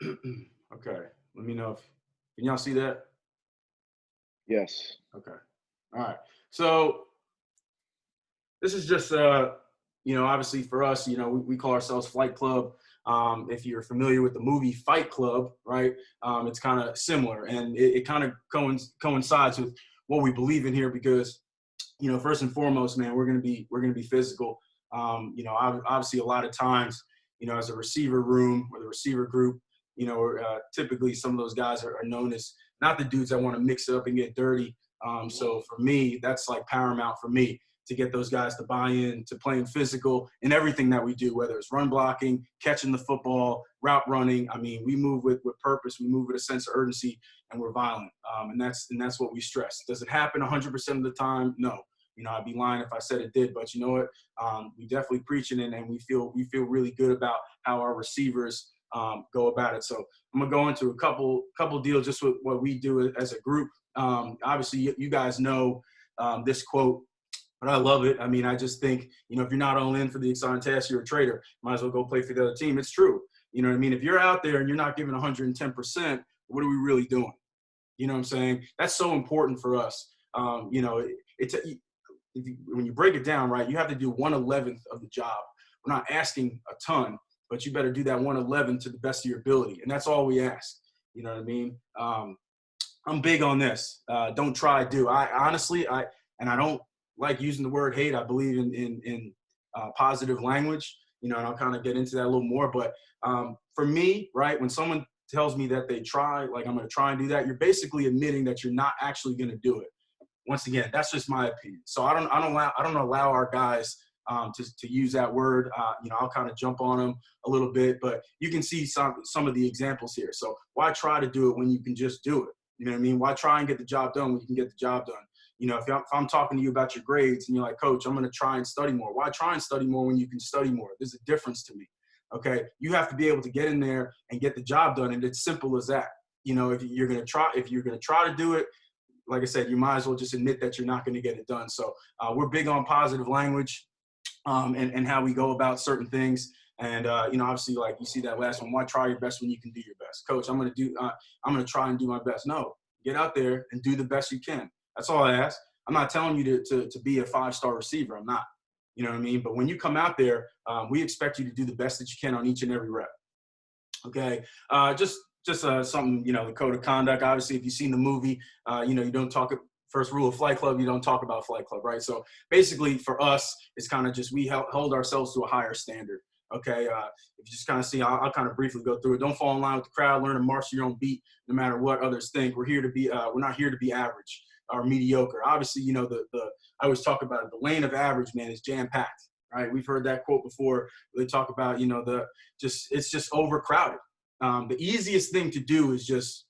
Okay. Let me know if can y'all see that? Yes. Okay. All right. So this is just obviously for us, we call ourselves Flight Club. If you're familiar with the movie Fight Club, right? It's kind of similar, and it kind of coincides with what we believe in here because, first and foremost, man, we're gonna be physical. Obviously, a lot of times, as a receiver room or the receiver group, typically some of those guys are known as not the dudes that want to mix it up and get dirty. So for me, that's like paramount for me to get those guys to buy in to playing physical in everything that we do, whether it's run blocking, catching the football, route running. I mean, we move with purpose, we move with a sense of urgency, and we're violent. And that's what we stress. Does it happen 100% of the time? No. I'd be lying if I said it did, but you know what? We definitely preaching it, and we feel really good about how our receivers go about it. So I'm gonna go into a couple deals just with what we do as a group. Obviously, you guys know this quote, but I love it. I mean, I just think if you're not all in for the exciting task, you're a traitor. Might as well go play for the other team. It's true. You know what I mean? If you're out there and you're not giving 110%, what are we really doing? You know what I'm saying? That's so important for us. It's when you break it down, right, you have to do 1/11th of the job. We're not asking a ton, but you better do that 1/11 to the best of your ability. And that's all we ask. You know what I mean? I'm big on this. Don't try, do. I honestly, and I don't like using the word hate. I believe in positive language, and I'll kind of get into that a little more. But for me, right, when someone tells me that they try, like I'm going to try and do that, you're basically admitting that you're not actually going to do it. Once again, that's just my opinion. So I don't allow our guys to use that word. I'll kind of jump on them a little bit, but you can see some of the examples here. So why try to do it when you can just do it? You know what I mean? Why try and get the job done when you can get the job done? If I'm talking to you about your grades and you're like, Coach, I'm going to try and study more. Why try and study more when you can study more? There's a difference to me. Okay, you have to be able to get in there and get the job done, and it's simple as that. If you're going to try to do it, like I said, you might as well just admit that you're not going to get it done. So we're big on positive language and how we go about certain things. And obviously, like you see that last one, why try your best when you can do your best? Coach, I'm going to try and do my best. No, get out there and do the best you can. That's all I ask. I'm not telling you to be a 5-star receiver. I'm not. You know what I mean? But when you come out there, we expect you to do the best that you can on each and every rep. Okay, just something, the code of conduct. Obviously, if you've seen the movie, you don't talk. First rule of Flight Club, you don't talk about Flight Club, right? So basically, for us, it's kind of just we hold ourselves to a higher standard. Okay, if you just kind of see, I'll kind of briefly go through it. Don't fall in line with the crowd. Learn to march to your own beat, no matter what others think. We're not here to be average or mediocre. Obviously, I always talk about it. The lane of average, man, is jam packed. Right? We've heard that quote before. They talk about, it's just overcrowded. The easiest thing to do is just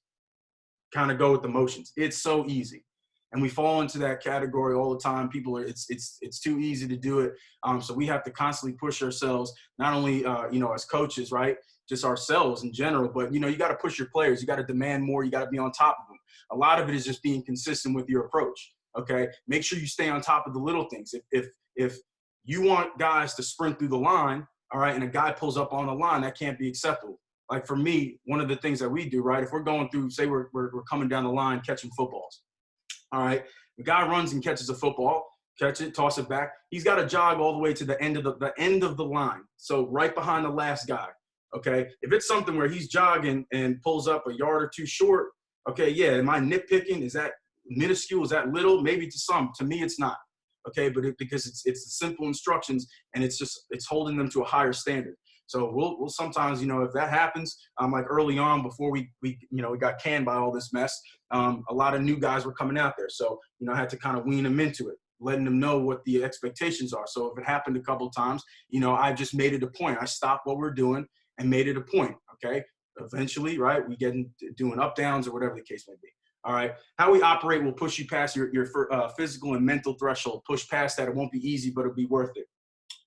kind of go with the motions. It's so easy. And we fall into that category all the time. It's too easy to do it. So we have to constantly push ourselves, not only, as coaches, right? Just ourselves in general, but, you got to push your players. You got to demand more. You got to be on top of them. A lot of it is just being consistent with your approach. Okay. Make sure you stay on top of the little things. If you want guys to sprint through the line, all right, and a guy pulls up on the line, that can't be acceptable. Like for me, one of the things that we do, right, if we're going through, say we're coming down the line catching footballs, all right, the guy runs and catches a football, catch it, toss it back. He's got to jog all the way to the end of the line, so right behind the last guy. Okay, if it's something where he's jogging and pulls up a yard or two short, okay, yeah, am I nitpicking? Is that minuscule? Is that little? Maybe to some. To me, it's not. Okay, but because it's the simple instructions and it's holding them to a higher standard. So we'll sometimes, if that happens, like early on before we got canned by all this mess, a lot of new guys were coming out there. So, I had to kind of wean them into it, letting them know what the expectations are. So if it happened a couple of times, I just made it a point. I stopped what we're doing and made it a point. Okay. Eventually, right, we get into doing up downs or whatever the case may be. All right. How we operate will push you past your physical and mental threshold. Push past that. It won't be easy, but it'll be worth it.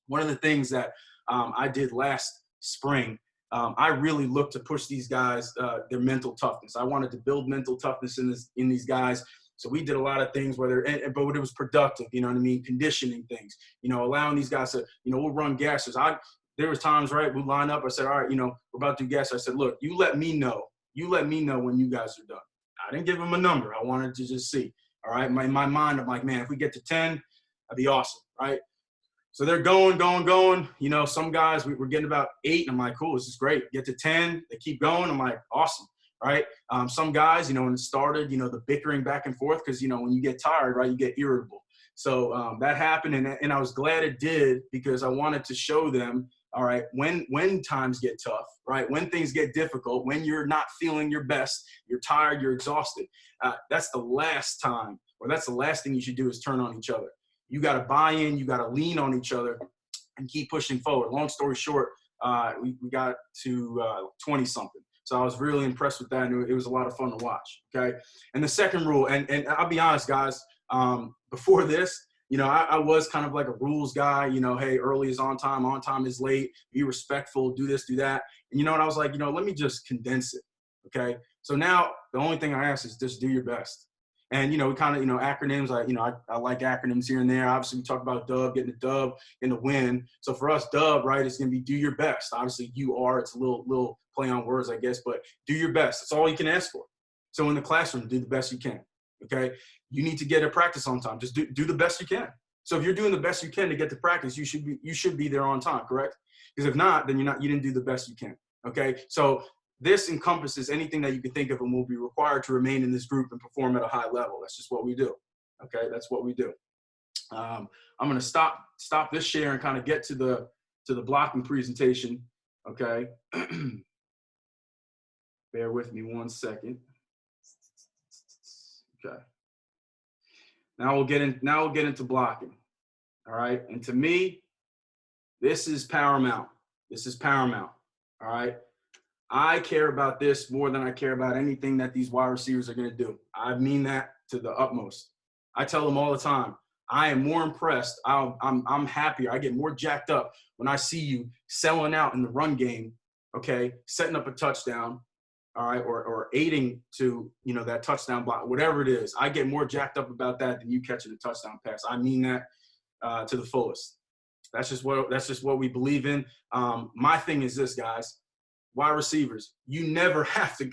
One of the things that I did last spring, I really looked to push these guys, their mental toughness. I wanted to build mental toughness in these guys. So we did a lot of things, but it was productive, you know what I mean? Conditioning things, allowing these guys to, we'll run gassers. there was times, right, we line up. I said, all right, we're about to do gas. I said, look, you let me know. You let me know when you guys are done. I didn't give them a number. I wanted to just see. All right. In my mind, I'm like, man, if we get to 10, that'd be awesome. Right. So they're going. Some guys, we're getting about 8. And I'm like, cool, this is great. Get to 10. They keep going. I'm like, awesome. Right. Some guys, when it started, the bickering back and forth, because, when you get tired, right, you get irritable. So that happened. And I was glad it did, because I wanted to show them, all right, when times get tough, right, when things get difficult, when you're not feeling your best, you're tired, you're exhausted, that's the last time, or that's the last thing you should do, is turn on each other. You got to buy in, you got to lean on each other and keep pushing forward. Long story short, we got to 20-something. So I was really impressed with that, and it was a lot of fun to watch, okay? And the second rule, and I'll be honest, guys, before this, I was kind of like a rules guy, hey, early is on time is late, be respectful, do this, do that. And I was like, let me just condense it, okay? So now the only thing I ask is just do your best. And, we kind of, acronyms, I like acronyms here and there. Obviously, we talk about dub, getting the dub and the win. So for us, dub, right, it's going to be do your best. Obviously, it's a little play on words, I guess, but do your best. That's all you can ask for. So in the classroom, do the best you can, okay? You need to get a practice on time. Just do the best you can. So if you're doing the best you can to get to practice, you should be there on time, correct? Because if not, then you didn't do the best you can, okay? So this encompasses anything that you can think of and will be required to remain in this group and perform at a high level. That's just what we do. Okay, that's what we do. I'm going to stop this share and kind of get to the blocking presentation. Okay, bear with me 1 second. Okay, now we'll get into blocking. All right, and to me, this is paramount. All right. I care about this more than I care about anything that these wide receivers are going to do. I mean that to the utmost. I tell them all the time, I am more impressed. I'm happier. I get more jacked up when I see you selling out in the run game, okay, setting up a touchdown, all right, or aiding to, that touchdown block, whatever it is. I get more jacked up about that than you catching a touchdown pass. I mean that to the fullest. That's just what we believe in. My thing is this, guys. Wide receivers, you never have to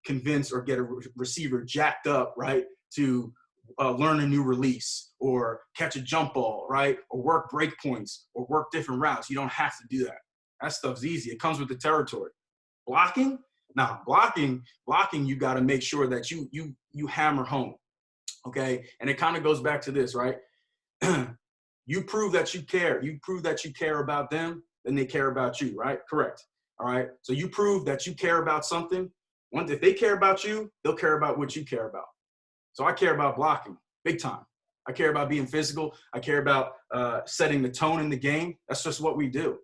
convince or get a receiver jacked up, right, to learn a new release or catch a jump ball, right, or work break points or work different routes. You don't have to do that. That stuff's easy. It comes with the territory. Blocking, you got to make sure that you hammer home, okay? And it kind of goes back to this, right? You prove that you care. You prove that you care about them, then they care about you, right? Correct. All right. So you prove that you care about something. If they care about you, they'll care about what you care about. So I care about blocking big time. I care about being physical. I care about setting the tone in the game. That's just what we do.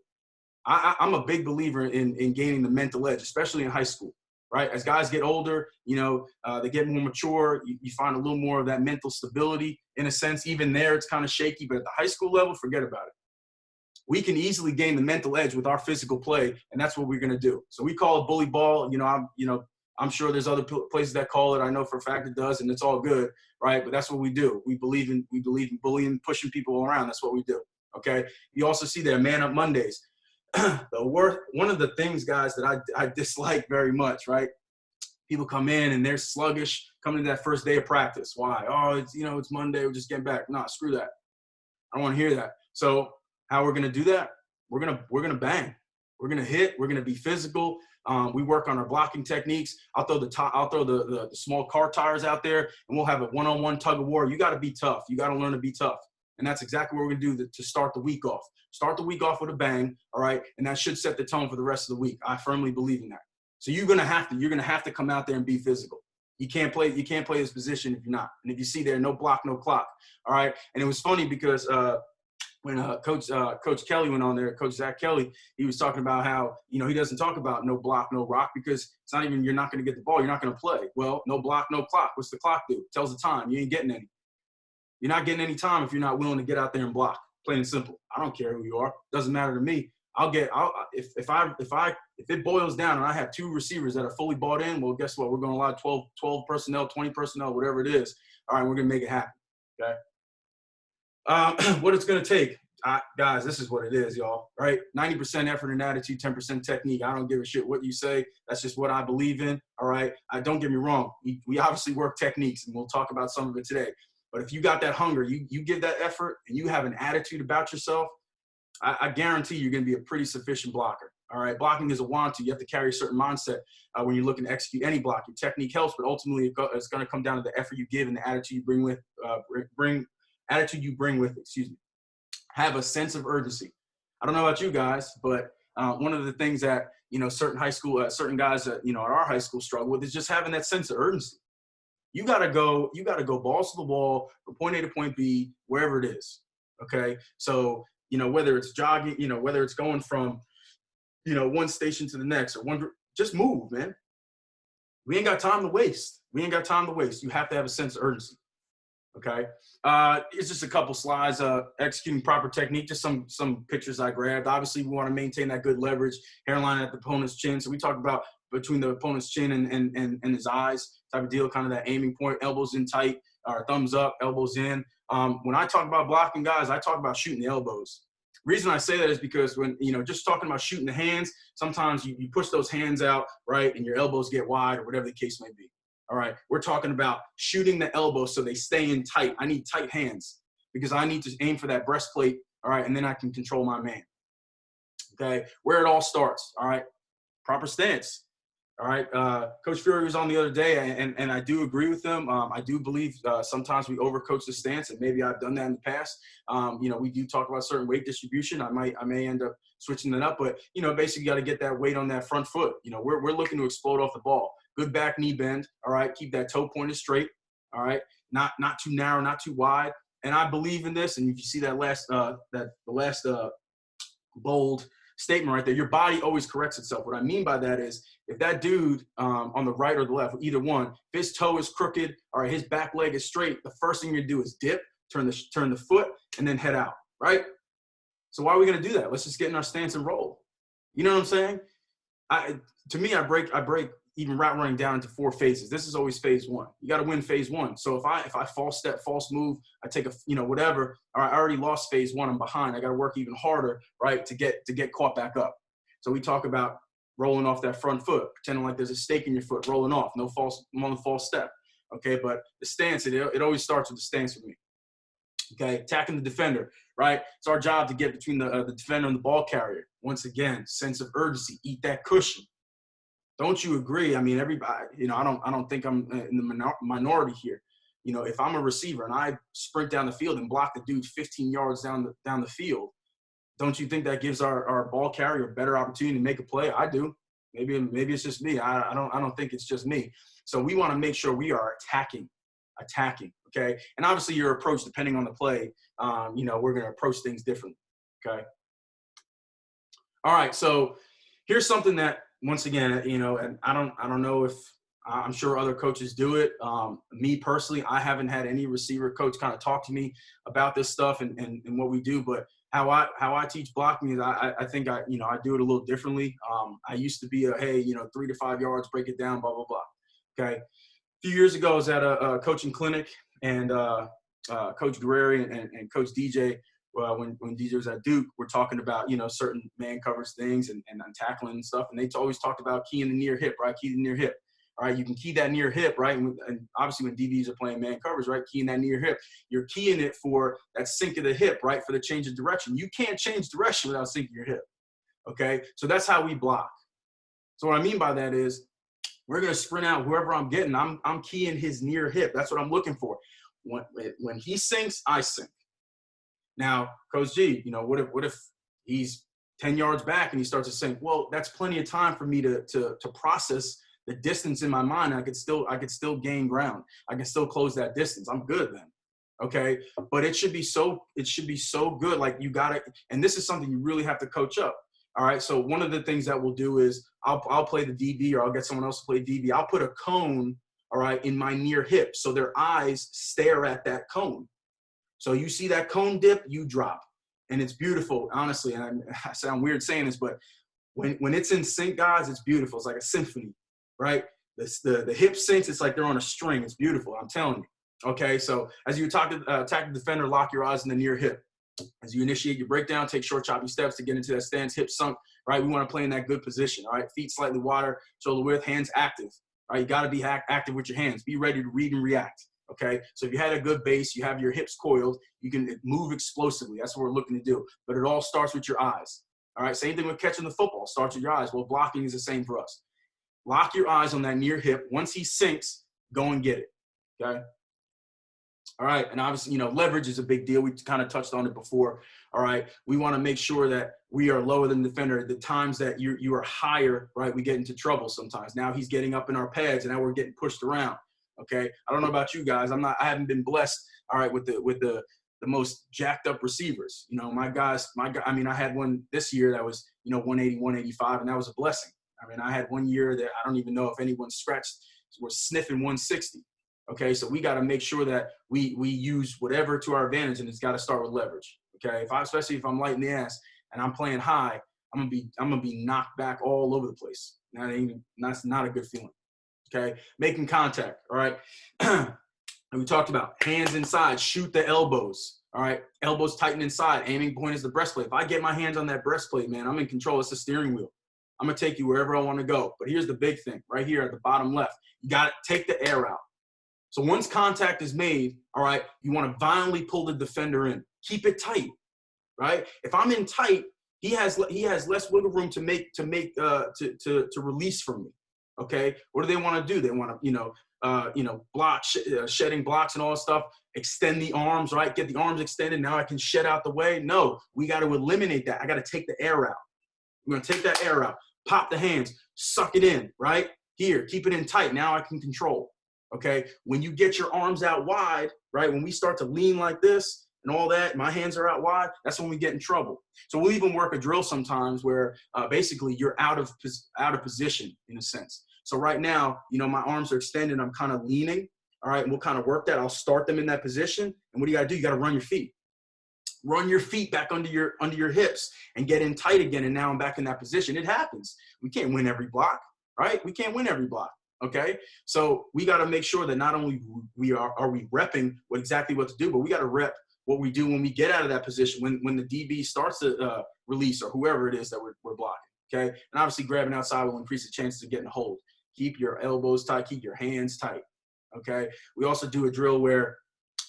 I'm a big believer in gaining the mental edge, especially in high school, right? As guys get older, they get more mature. You find a little more of that mental stability in a sense. Even there, it's kind of shaky. But at the high school level, forget about it. We can easily gain the mental edge with our physical play, and that's what we're going to do. So we call it bully ball. I'm sure there's other places that call it. I know for a fact it does, and it's all good, right? But that's what we do. We believe in bullying, pushing people around. That's what we do. Okay. You also see there, man up Mondays. One of the things, guys, that I dislike very much, right? People come in and they're sluggish coming to that first day of practice. Why? Oh, it's Monday. We're just getting back. Nah, screw that. I don't want to hear that. So how we're going to do that? We're going to bang. We're going to hit. We're going to be physical. We work on our blocking techniques. I'll throw the small car tires out there, and we'll have a one-on-one tug of war. You got to be tough. You got to learn to be tough. And that's exactly what we're going to do to start the week off. Start the week off with a bang, all right? And that should set the tone for the rest of the week. I firmly believe in that. So you're going to have to come out there and be physical. You can't play this position if you're not. And if you see there, no block, no clock, all right? And it was funny because when Coach Kelly went on there, Coach Zach Kelly, he was talking about how, he doesn't talk about no block, no rock, because it's not even, you're not going to get the ball. You're not going to play. Well, no block, no clock. What's the clock do? It tells the time. You ain't getting any. You're not getting any time if you're not willing to get out there and block. Plain and simple. I don't care who you are. Doesn't matter to me. If it boils down and I have 2 receivers that are fully bought in, well, guess what? We're going to allow 12 personnel, 20 personnel, whatever it is. All right, we're going to make it happen. Okay. What it's going to take, guys, this is what it is, y'all, right? 90% effort and attitude, 10% technique. I don't give a shit what you say. That's just what I believe in, all right? Don't get me wrong. We obviously work techniques, and we'll talk about some of it today. But if you got that hunger, you give that effort, and you have an attitude about yourself, I guarantee you're going to be a pretty sufficient blocker. All right, blocking is a want to. You have to carry a certain mindset when you're looking to execute any block. Your technique helps, but ultimately it's going to come down to the effort you give and the attitude you bring with Excuse me. Have a sense of urgency. I don't know about you guys, but one of the things that certain guys at our high school struggle with is just having that sense of urgency. You gotta go balls to the wall from point A to point B, wherever it is. Okay, so whether it's jogging, whether it's going from one station to the next or just move, man. We ain't got time to waste. You have to have a sense of urgency. Okay. It's just a couple slides, executing proper technique, just some pictures I grabbed. Obviously, we want to maintain that good leverage, hairline at the opponent's chin. So we talk about between the opponent's chin and his eyes type of deal, kind of that aiming point, elbows in tight, or thumbs up, elbows in. When I talk about blocking guys, I talk about shooting the elbows. Reason I say that is because when, just talking about shooting the hands, sometimes you push those hands out, right, and your elbows get wide or whatever the case may be. All right, we're talking about shooting the elbows so they stay in tight. I need tight hands because I need to aim for that breastplate, all right, and then I can control my man. Okay, where it all starts, all right, proper stance. All right, Coach Fury was on the other day, and I do agree with him. I do believe sometimes we overcoach the stance, and maybe I've done that in the past. We do talk about certain weight distribution. I may end up switching that up, but basically got to get that weight on that front foot. We're looking to explode off the ball. Good back knee bend. All right, keep that toe pointed straight. All right, not too narrow, not too wide. And I believe in this. And if you see that last bold statement right there, your body always corrects itself. What I mean by that is if that dude on the right or the left, either one, if his toe is crooked or his back leg is straight, the first thing you're gonna do is dip, turn the foot, and then head out, right? So why are we gonna do that? Let's just get in our stance and roll. You know what I'm saying? To me, I break even route running down into 4 phases. This is always phase 1. You got to win phase 1. So if I false step, false move, I take whatever, or I already lost phase 1, I'm behind. I got to work even harder, right, to get caught back up. So we talk about rolling off that front foot, pretending like there's a stake in your foot, rolling off, no false step. Okay, but the stance, it always starts with the stance with me. Okay, attacking the defender, right? It's our job to get between the defender and the ball carrier. Once again, sense of urgency, eat that cushion. Don't you agree? I mean, everybody, I don't think I'm in the minority here. If I'm a receiver and I sprint down the field and block the dude 15 yards down the field, don't you think that gives our ball carrier a better opportunity to make a play? I do. Maybe it's just me. I don't think it's just me. So we want to make sure we are attacking. Okay. And obviously your approach, depending on the play, we're going to approach things differently. Okay. All right. So here's something that, once again, and I don't know if I'm sure other coaches do it. Me personally, I haven't had any receiver coach kind of talk to me about this stuff and what we do. But how I teach blocking is I think I do it a little differently. I used to be 3 to 5 yards, break it down, blah blah blah. Okay. A few years ago, I was at a coaching clinic, and Coach Guerreri and Coach DJ. When DJ was at Duke, we're talking about, certain man coverage things and tackling and stuff. And they always talked about keying the near hip, right? Key the near hip. All right, you can key that near hip, right? And obviously when DBs are playing man coverage, right? Keying that near hip. You're keying it for that sink of the hip, right? For the change of direction. You can't change direction without sinking your hip, okay? So that's how we block. So what I mean by that is we're going to sprint out whoever I'm getting. I'm keying his near hip. That's what I'm looking for. When he sinks, I sink. Now, Coach G, what if he's 10 yards back and he starts to sink? Well, that's plenty of time for me to process the distance in my mind. I could still gain ground. I can still close that distance. I'm good then. Okay. But it should be so good. Like you got it. And this is something you really have to coach up. All right. So one of the things that we'll do is I'll play the DB, or I'll get someone else to play DB. I'll put a cone, all right, in my near hip, so their eyes stare at that cone. So you see that cone dip, you drop. And it's beautiful, honestly. And I sound weird saying this, but when it's in sync, guys, it's beautiful. It's like a symphony, right? The hip sinks, it's like they're on a string. It's beautiful, I'm telling you. Okay, so as you attack the defender, lock your eyes in the near hip. As you initiate your breakdown, take short, choppy steps to get into that stance, hips sunk, right? We want to play in that good position, all right? Feet slightly wider, shoulder width, hands active, all right? You got to be active with your hands. Be ready to read and react, okay? So if you had a good base, you have your hips coiled, you can move explosively. That's what we're looking to do. But it all starts with your eyes, all right? Same thing with catching the football. Starts with your eyes. Well, blocking is the same for us. Lock your eyes on that near hip. Once he sinks, go and get it, okay? All right, and obviously, leverage is a big deal. We kind of touched on it before. All right, we want to make sure that we are lower than the defender. The times that you are higher, right, we get into trouble sometimes. Now he's getting up in our pads, and now we're getting pushed around. Okay, I don't know about you guys. I haven't been blessed. All right, with the most jacked up receivers. My guys. I mean, I had one this year that was 180, 185, and that was a blessing. I mean, I had one year that I don't even know if anyone scratched was sniffing 160. Okay, so we got to make sure that we use whatever to our advantage, and it's got to start with leverage. Okay, especially if I'm light in the ass and I'm playing high, I'm gonna be knocked back all over the place. That's not a good feeling. Okay, making contact. All right, and we talked about hands inside, shoot the elbows. All right, elbows tighten inside. Aiming point is the breastplate. If I get my hands on that breastplate, man, I'm in control. It's the steering wheel. I'm gonna take you wherever I want to go. But here's the big thing, right here at the bottom left. You got to take the air out. So once contact is made, all right, you want to violently pull the defender in. Keep it tight, right? If I'm in tight, he has less wiggle room to release from me. Okay, what do they want to do? They want to block, shedding blocks and all that stuff. Extend the arms, right? Get the arms extended. Now I can shed out the way. No, we got to eliminate that. I got to take the air out. We're gonna take that air out. Pop the hands, suck it in, right? Here, keep it in tight. Now I can control. Okay, when you get your arms out wide, right, when we start to lean like this and all that, my hands are out wide, that's when we get in trouble. So we'll even work a drill sometimes where basically you're out of position in a sense. So right now, my arms are extended, I'm kind of leaning, all right, and we'll kind of work that. I'll start them in that position, and what do you got to do? You got to run your feet. Run your feet back under your hips and get in tight again, and now I'm back in that position. It happens. We can't win every block, right? We can't win every block. Okay, so we got to make sure that not only are we repping exactly what to do, but we got to rep what we do when we get out of that position, when the DB starts to release or whoever it is that we're blocking. Okay, and obviously grabbing outside will increase the chances of getting a hold. Keep your elbows tight, keep your hands tight. Okay, we also do a drill where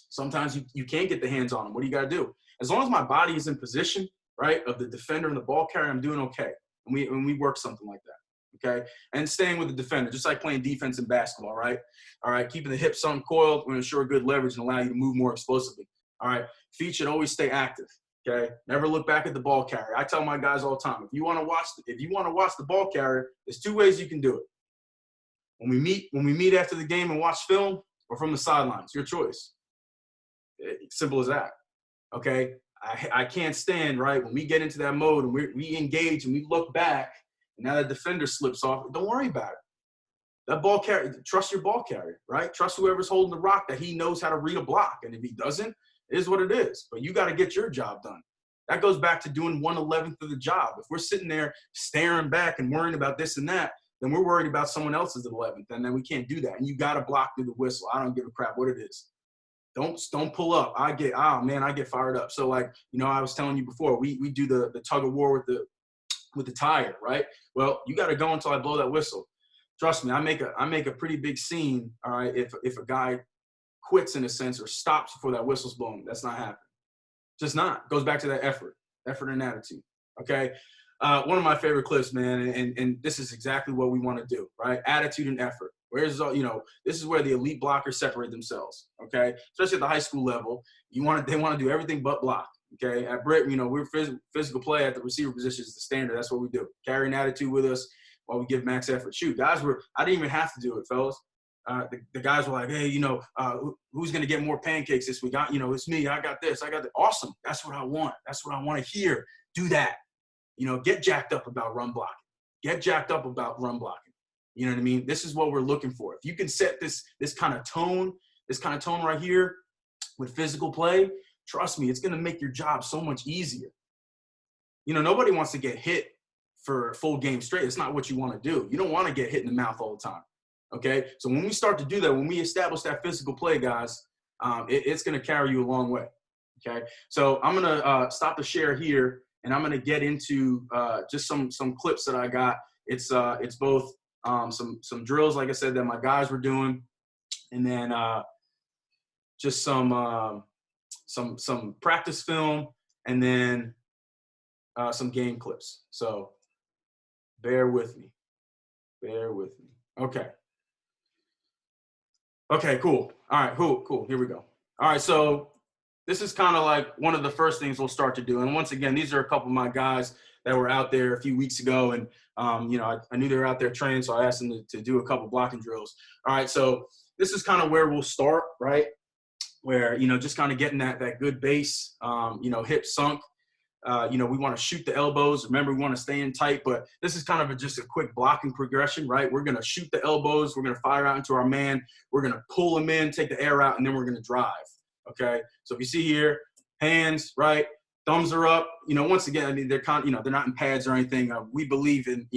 sometimes you can't get the hands on them. What do you got to do? As long as my body is in position, right, of the defender and the ball carrier, I'm doing okay. And we work something like that. Okay, and staying with the defender, just like playing defense in basketball, right? All right, keeping the hips uncoiled will ensure good leverage and allow you to move more explosively. All right, feet should always stay active. Okay, never look back at the ball carrier. I tell my guys all the time, if you want to watch the ball carrier, there's two ways you can do it. When we meet after the game and watch film, or from the sidelines, your choice. Simple as that. Okay, I can't stand, right, when we get into that mode and we engage and we look back. Now that defender slips off, don't worry about it. That ball carrier, trust your ball carrier, right? Trust whoever's holding the rock that he knows how to read a block. And if he doesn't, it is what it is. But you got to get your job done. That goes back to doing 1/11th of the job. If we're sitting there staring back and worrying about this and that, then we're worried about someone else's 11th, and then we can't do that. And you got to block through the whistle. I don't give a crap what it is. Don't pull up. I get fired up. So like, I was telling you before, we do the tug of war with the tire, right? Well, you got to go until I blow that whistle. Trust me, I make a pretty big scene, all right, if a guy quits in a sense or stops before that whistle's blown. That's not happening. Just not. Goes back to that effort and attitude, okay? One of my favorite clips, man, and this is exactly what we want to do, right? Attitude and effort. This is where the elite blockers separate themselves, okay? Especially at the high school level, they want to do everything but block. Okay, at Britt, we're physical play at the receiver position is the standard. That's what we do. Carry an attitude with us while we give max effort. Shoot, guys, I didn't even have to do it, fellas. The guys were like, hey, who's going to get more pancakes this week? It's me. I got this. I got that. Awesome. That's what I want. That's what I want to hear. Do that. Get jacked up about run blocking. Get jacked up about run blocking. You know what I mean? This is what we're looking for. If you can set this kind of tone right here with physical play, trust me, it's going to make your job so much easier. Nobody wants to get hit for a full game straight. It's not what you want to do. You don't want to get hit in the mouth all the time. Okay? So when we start to do that, when we establish that physical play, guys, it's going to carry you a long way. Okay, so I'm gonna stop the share here, and I'm gonna get into just some clips that I got. It's both some drills, like I said, that my guys were doing, and then just some practice film, and then some game clips. So bear with me. Bear with me. Okay. Okay, cool. All right, cool. Here we go. All right, so this is kind of like one of the first things we'll start to do. And once again, these are a couple of my guys that were out there a few weeks ago. And, I knew they were out there training, so I asked them to do a couple blocking drills. All right, so this is kind of where we'll start, right? Where, just kind of getting that good base, hips sunk. We want to shoot the elbows. Remember, we want to stay in tight, but this is kind of just a quick blocking progression, right? We're going to shoot the elbows. We're going to fire out into our man. We're going to pull him in, take the air out, and then we're going to drive, okay? So if you see here, hands, right? Thumbs are up. Once again, I mean, they're not in pads or anything. We believe in,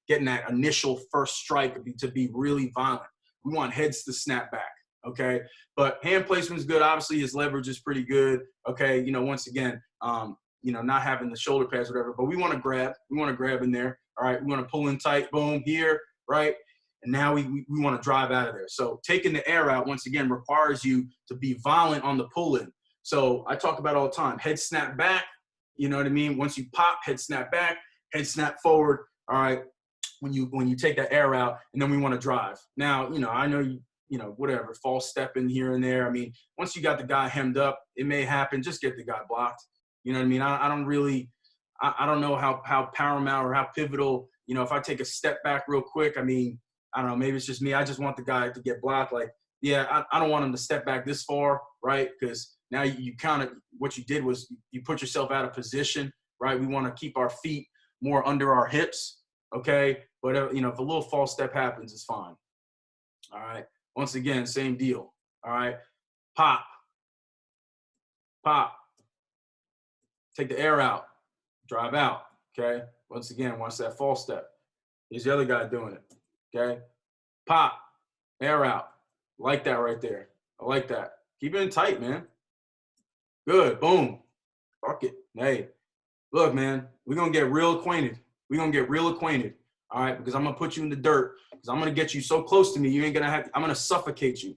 getting that initial first strike to be really violent. We want heads to snap back, okay? But hand placement is good. Obviously, his leverage is pretty good, okay? Once again, not having the shoulder pads, whatever, but we want to grab. We want to grab in there. All right. We want to pull in tight, boom, here, right? And now we want to drive out of there. So taking the air out, once again, requires you to be violent on the pull in. So I talk about all the time, head snap back, you know what I mean? Once you pop, head snap back, head snap forward, all right? When you take that air out, and then we want to drive. Now, I know whatever, false step in here and there. I mean, once you got the guy hemmed up, it may happen. Just get the guy blocked. You know what I mean? I don't know how paramount or how pivotal, if I take a step back real quick, I mean, I don't know, maybe it's just me. I just want the guy to get blocked. Like, yeah, I don't want him to step back this far, right? Because now you kind of, what you did was you put yourself out of position, right? We want to keep our feet more under our hips, okay? But, if a little false step happens, it's fine. All right. Once again, same deal. All right. Pop. Take the air out. Drive out. Okay. Once again, watch that false step. Here's the other guy doing it. Okay. Pop. Air out. Like that right there. I like that. Keep it in tight, man. Good. Boom. Fuck it. Hey, look, man, we're going to get real acquainted. All right. Because I'm going to put you in the dirt. Because I'm going to get you so close to me, I'm going to suffocate you.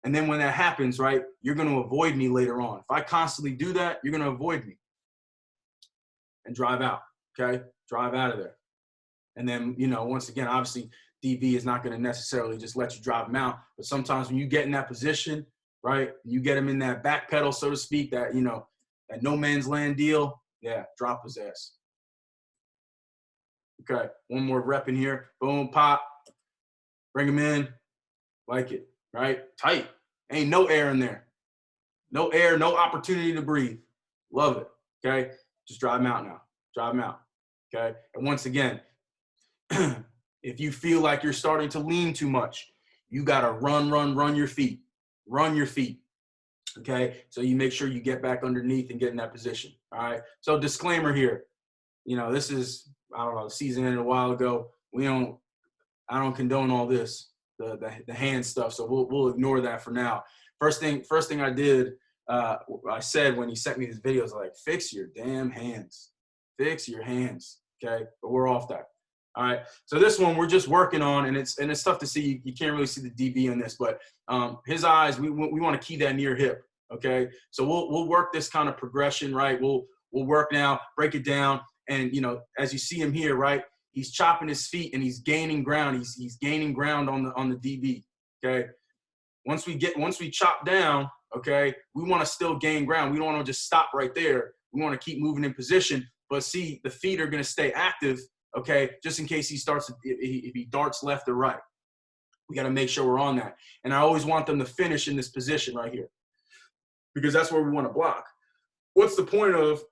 And then when that happens, right, you're going to avoid me later on. If I constantly do that, you're going to avoid me. And drive out, okay? Drive out of there. And then, once again, obviously, DB is not going to necessarily just let you drive him out. But sometimes when you get in that position, right, you get him in that back pedal, so to speak, that, that no man's land deal, yeah, drop his ass. Okay, one more rep in here. Boom, pop. Bring him in. Like it, right? Tight. Ain't no air in there. No air, no opportunity to breathe. Love it, okay? Just drive him out now. Drive him out, okay? And once again, if you feel like you're starting to lean too much, you got to run your feet. Run your feet, okay? So you make sure you get back underneath and get in that position, all right? So disclaimer here, this is, I don't know, the season ended a while ago. I don't condone all this, the hand stuff, so we'll ignore that for now. First thing I did, I said when he sent me these videos, like, fix your damn hands. Fix your hands, okay? But we're off that. All right. So this one we're just working on, and it's tough to see. You can't really see the DB in this, but his eyes, we want to key that near hip, okay? So we'll work this kind of progression, right? We'll work now, break it down, and as you see him here, right? He's chopping his feet and he's gaining ground. He's gaining ground on the DB, okay? Once we chop down, okay, we want to still gain ground. We don't want to just stop right there. We want to keep moving in position, but see, the feet are going to stay active, okay, just in case if he darts left or right. We got to make sure we're on that. And I always want them to finish in this position right here because that's where we want to block. What's the point of,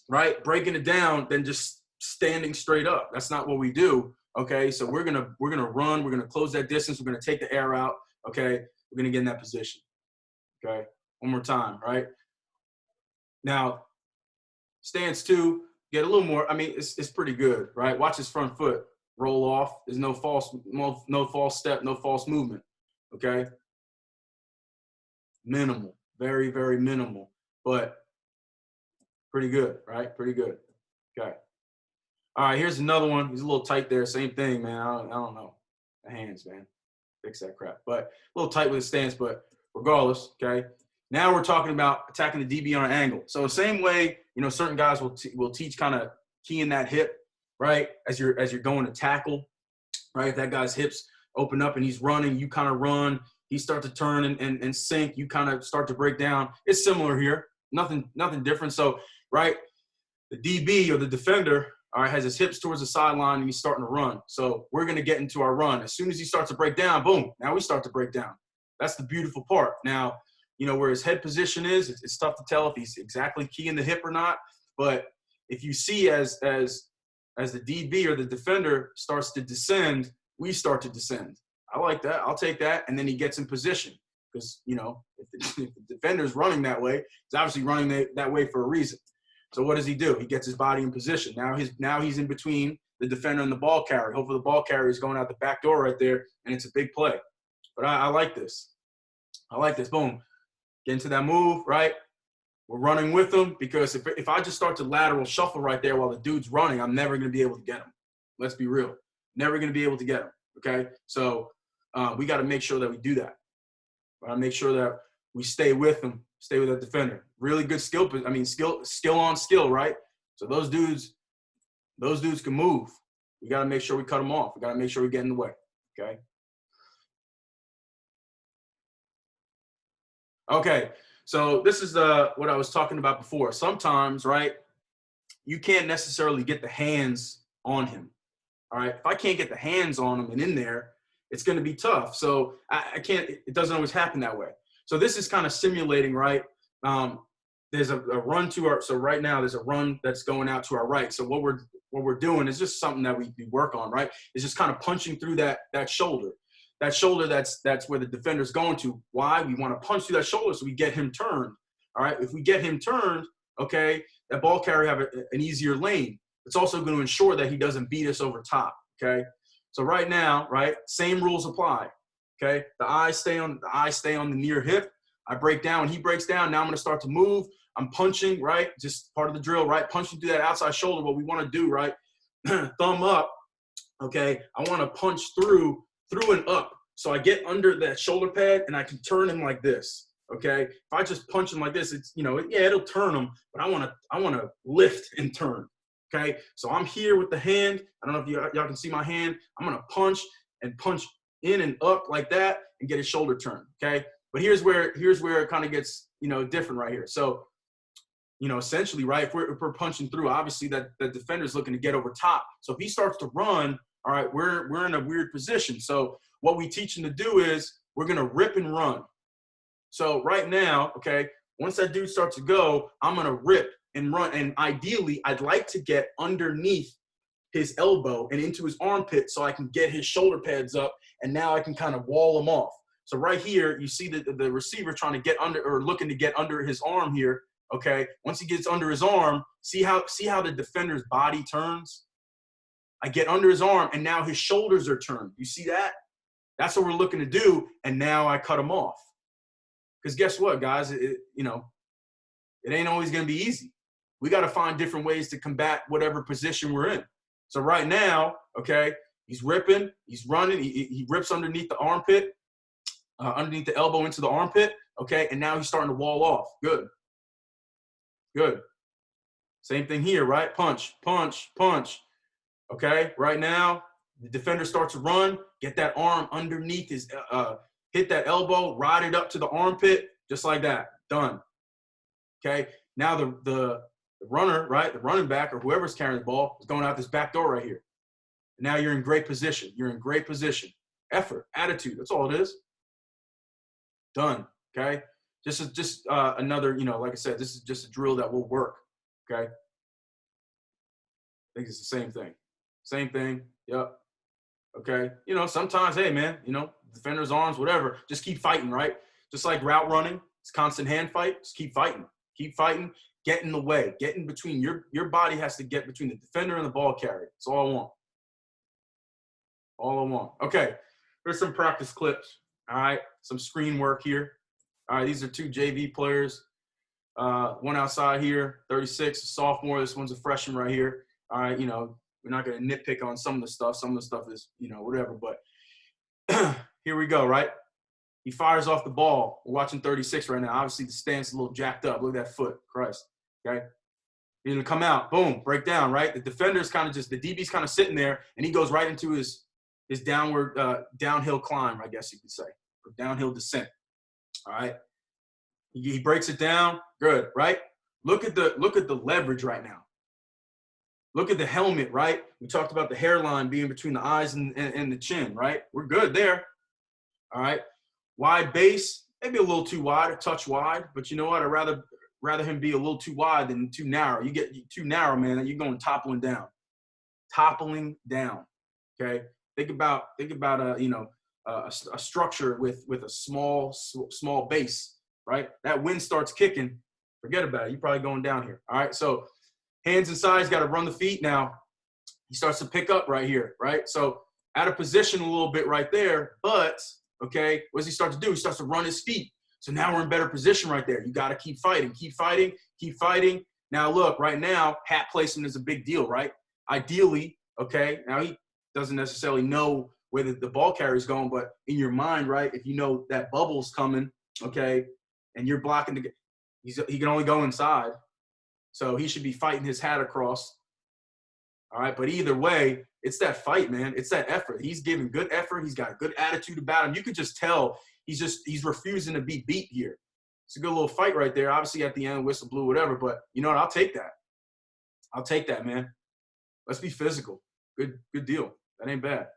right, breaking it down than just standing straight up? That's not what we do, okay? So we're going to run. We're going to close that distance. We're going to take the air out, okay? We're going to get in that position, okay? One more time, right? Now, stance 2, get a little more. I mean, it's pretty good, right? Watch his front foot roll off. There's no false step, no false movement, okay? Minimal, very, very minimal. But Pretty good, right? Pretty good. Okay. All right, here's another one. He's a little tight there. Same thing, man. I don't know. The hands, man. Fix that crap. But a little tight with his stance, but regardless, okay. Now we're talking about attacking the DB on an angle. So the same way, certain guys will teach kind of keying that hip, right? As you're going to tackle, right? If that guy's hips open up and he's running, you kind of run. He starts to turn and sink. You kind of start to break down. It's similar here. Nothing different. So, right, the DB or the defender, all right, has his hips towards the sideline and he's starting to run. So we're going to get into our run. As soon as he starts to break down, boom, now we start to break down. That's the beautiful part. Now, where his head position is, it's tough to tell if he's exactly keying the hip or not. But if you see as the DB or the defender starts to descend, we start to descend. I like that. I'll take that. And then he gets in position because, if the defender's running that way, he's obviously running that way for a reason. So what does he do? He gets his body in position. Now he's in between the defender and the ball carrier. Hopefully the ball carrier is going out the back door right there, and it's a big play. But I like this. I like this. Boom. Get into that move, right? We're running with him because if I just start to lateral shuffle right there while the dude's running, I'm never going to be able to get him. Let's be real. Never going to be able to get him, okay? So we got to make sure that we do that. We got to make sure that we stay with him, stay with that defender. Really good skill on skill, right? So those dudes can move. We got to make sure we cut them off. We got to make sure we get in the way, okay? Okay, so this is what I was talking about before. Sometimes, right, you can't necessarily get the hands on him, all right? If I can't get the hands on him and in there, it's going to be tough. So I can't – it doesn't always happen that way. So this is kind of simulating, right? There's a run to our – so right now there's a run that's going out to our right. So what we're doing is just something that we work on, right? It's just kind of punching through that shoulder. That shoulder, that's where the defender's going to. Why? We want to punch through that shoulder so we get him turned, all right? If we get him turned, okay, that ball carrier have an easier lane. It's also going to ensure that he doesn't beat us over top, okay? So right now, right, same rules apply, okay? The eyes stay on the near hip. I break down. When he breaks down, now I'm going to start to move. I'm punching, right? Just part of the drill, right? Punching through that outside shoulder. What we want to do, right? Thumb up, okay? I want to punch through and up. So I get under that shoulder pad and I can turn him like this, okay? If I just punch him like this, it's, it'll turn him, but I want to lift and turn, okay? So I'm here with the hand. I don't know if y'all can see my hand. I'm going to punch in and up like that and get his shoulder turned, okay? But here's where it kind of gets, different right here. So, essentially, right, if we're punching through, obviously that the defender's looking to get over top. So if he starts to run, all right, we're in a weird position. So what we teach him to do is we're going to rip and run. So right now, okay, once that dude starts to go, I'm going to rip and run. And ideally, I'd like to get underneath his elbow and into his armpit so I can get his shoulder pads up, and now I can kind of wall him off. So right here, you see the receiver trying to get under or looking to get under his arm here, okay? Once he gets under his arm, see how the defender's body turns? I get under his arm, and now his shoulders are turned. You see that? That's what we're looking to do, and now I cut him off. Because guess what, guys? It ain't always going to be easy. We got to find different ways to combat whatever position we're in. So right now, okay, he's ripping, he's running, he rips underneath the armpit, underneath the elbow into the armpit, okay, and now he's starting to wall off. Good. Good. Same thing here, right? Punch, punch, punch. Okay, right now, the defender starts to run, get that arm underneath his, hit that elbow, ride it up to the armpit, just like that. Done. Okay, now the runner, right, the running back or whoever's carrying the ball is going out this back door right here. Now you're in great position. You're in great position. Effort, attitude, that's all it is. Done, okay? Just another, like I said, this is just a drill that will work, okay? I think it's the same thing. Same thing, yep. Okay, sometimes, hey, man, defender's arms, whatever, just keep fighting, right? Just like route running, it's constant hand fight, just keep fighting. Keep fighting, get in the way, get in between. Your body has to get between the defender and the ball carrier. That's all I want. All I want. Okay, here's some practice clips, all right? Some screen work here. All right, these are two JV players. One outside here, 36, a sophomore. This one's a freshman right here. All right, we're not going to nitpick on some of the stuff. Some of the stuff is, whatever. But here we go, right? He fires off the ball. We're watching 36 right now. Obviously, the stance is a little jacked up. Look at that foot. Christ. Okay? He's going to come out. Boom. Break down, right? The defender's kind of the DB's kind of sitting there, and he goes right into his downward, downhill climb, I guess you could say, or downhill descent. All right? He breaks it down. Good, right? Look at the leverage right now. Look at the helmet, right? We talked about the hairline being between the eyes and the chin, right? We're good there. All right. Wide base, maybe a little too wide, a touch wide, but you know what? I'd rather him be a little too wide than too narrow. You get too narrow, man, and you're going toppling down. Toppling down. Okay. Think about a structure with a small base, right? That wind starts kicking. Forget about it. You're probably going down here. All right. So hands inside, he's got to run the feet now. He starts to pick up right here, right? So out of position a little bit right there, but, okay, what does he start to do? He starts to run his feet. So now we're in better position right there. You got to keep fighting, keep fighting, keep fighting. Now, look, right now, hat placement is a big deal, right? Ideally, okay, now he doesn't necessarily know where the ball carrier is going, but in your mind, right, if you know that bubble's coming, okay, and you're blocking he can only go inside. So he should be fighting his hat across. All right. But either way, it's that fight, man. It's that effort. He's giving good effort. He's got a good attitude about him. You could just tell he's refusing to be beat here. It's a good little fight right there. Obviously at the end, whistle blew, whatever. But you know what? I'll take that. I'll take that, man. Let's be physical. Good deal. That ain't bad.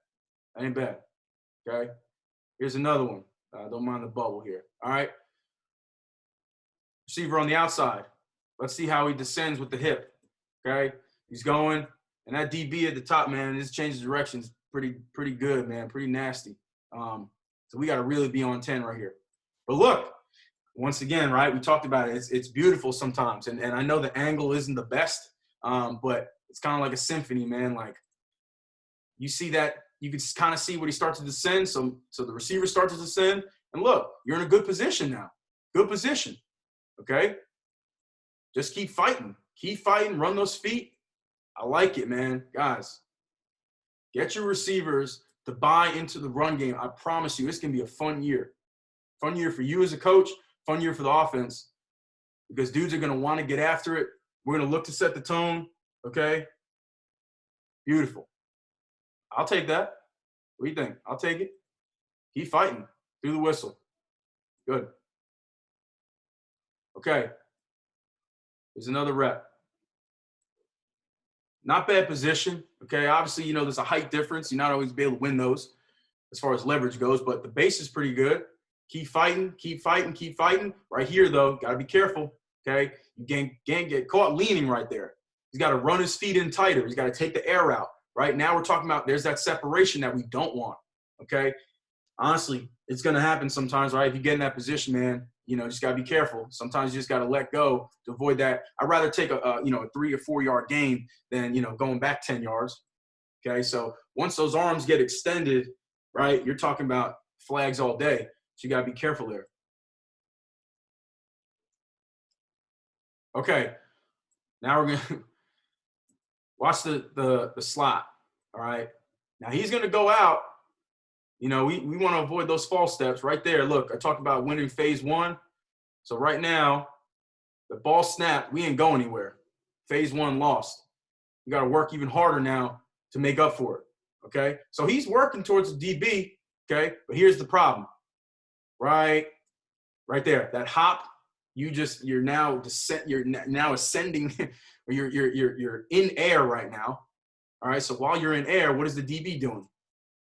That ain't bad. Okay. Here's another one. Don't mind the bubble here. All right. Receiver on the outside. Let's see how he descends with the hip, okay? He's going, and that DB at the top, man, this changes directions pretty good, man, pretty nasty. So we got to really be on 10 right here. But look, once again, right, we talked about it. It's beautiful sometimes, and I know the angle isn't the best, but it's kind of like a symphony, man. Like you see that, you can kind of see when he starts to descend, so the receiver starts to descend, and look, you're in a good position now. Good position, okay? Just keep fighting. Keep fighting. Run those feet. I like it, man. Guys, get your receivers to buy into the run game. I promise you, it's going to be a fun year. Fun year for you as a coach. Fun year for the offense. Because dudes are going to want to get after it. We're going to look to set the tone. Okay? Beautiful. I'll take that. What do you think? I'll take it. Keep fighting. Through the whistle. Good. Okay. There's another rep. Not bad position, okay? Obviously, there's a height difference. You're not always be able to win those as far as leverage goes, but the base is pretty good. Keep fighting, keep fighting, keep fighting. Right here, though, got to be careful, okay? You can't get caught leaning right there. He's got to run his feet in tighter. He's got to take the air out. Right now we're talking about there's that separation that we don't want, okay? Honestly, it's going to happen sometimes, right? If you get in that position, man, just got to be careful. Sometimes you just got to let go to avoid that. I'd rather take a 3 or 4 yard gain than, going back 10 yards. Okay. So once those arms get extended, right, you're talking about flags all day. So you got to be careful there. Okay. Now we're going to watch the slot. All right. Now he's going to go out. We want to avoid those false steps right there. Look, I talked about winning phase one. So right now, the ball snapped. We ain't going anywhere. Phase one lost. You got to work even harder now to make up for it. Okay? So he's working towards the DB. Okay? But here's the problem. Right there. That hop, you're now ascending, or you're in air right now. All right? So while you're in air, what is the DB doing?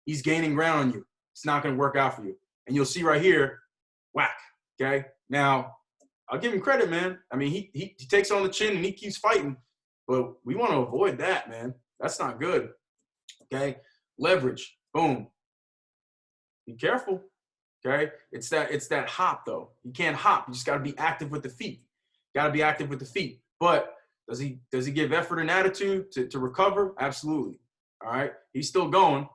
He's gaining ground on you. It's not going to work out for you. And you'll see right here, whack, okay? Now, I'll give him credit, man. I mean, he takes it on the chin and he keeps fighting. But we want to avoid that, man. That's not good, okay? Leverage, boom. Be careful, okay? It's that hop, though. You can't hop. You just got to be active with the feet. Got to be active with the feet. But does he give effort and attitude to recover? Absolutely. All right? He's still going.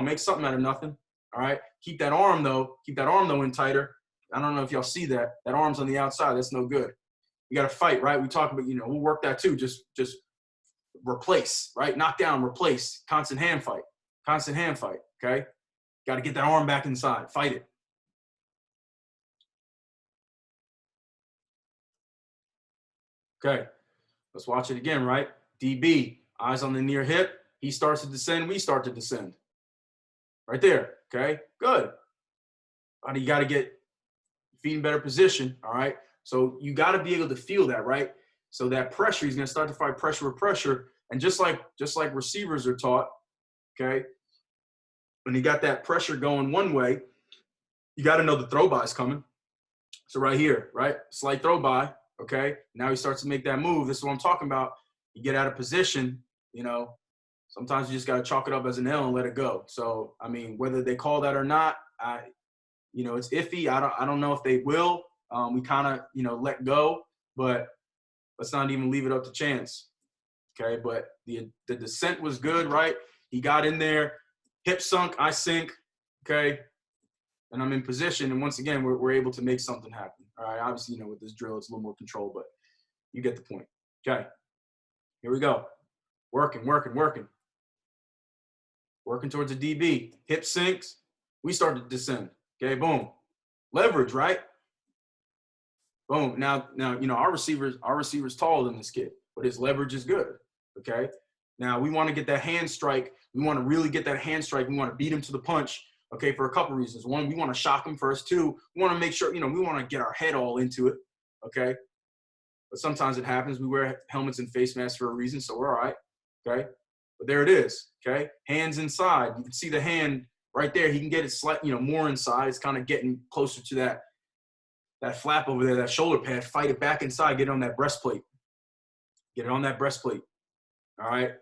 Make something out of nothing. All right? Keep that arm, though. In tighter. I don't know if y'all see that. That arm's on the outside. That's no good. You got to fight, right? We talk about, we'll work that too. Just replace, right? Knock down, replace, constant hand fight, okay? Got to get that arm back inside, fight it. Okay, let's watch it again, right? DB, eyes on the near hip. He starts to descend, we start to descend. Right there, okay? Good. You got to get feet in better position, all right? So you got to be able to feel that, right? So that pressure, he's going to start to fight pressure with pressure. And just like receivers are taught, okay, when you got that pressure going one way, you got to know the throw by is coming. So right here, right? Slight throw by, okay? Now he starts to make that move. This is what I'm talking about. You get out of position, sometimes you just got to chalk it up as an L and let it go. So, I mean, whether they call that or not, it's iffy. I don't know if they will. We kind of, let go, but let's not even leave it up to chance. Okay, but the descent was good, right? He got in there, hip sunk, I sink, okay, and I'm in position. And once again, we're able to make something happen. All right, obviously, with this drill, it's a little more control, but you get the point. Okay, here we go. Working. Working towards the DB. Hip sinks, we start to descend. Okay, boom. Leverage, right? Boom. Now, our receiver's taller than this kid, but his leverage is good. Okay. Now we want to get that hand strike. We want to really get that hand strike. We want to beat him to the punch. Okay, for a couple reasons. One, we want to shock him first. Two, we want to make sure, we want to get our head all into it. Okay. But sometimes it happens. We wear helmets and face masks for a reason, so we're all right. Okay. But there it is. Okay. Hands inside. You can see the hand right there. He can get it slightly, more inside. It's kind of getting closer to that flap over there, that shoulder pad. Fight it back inside. Get it on that breastplate. Get it on that breastplate. All right.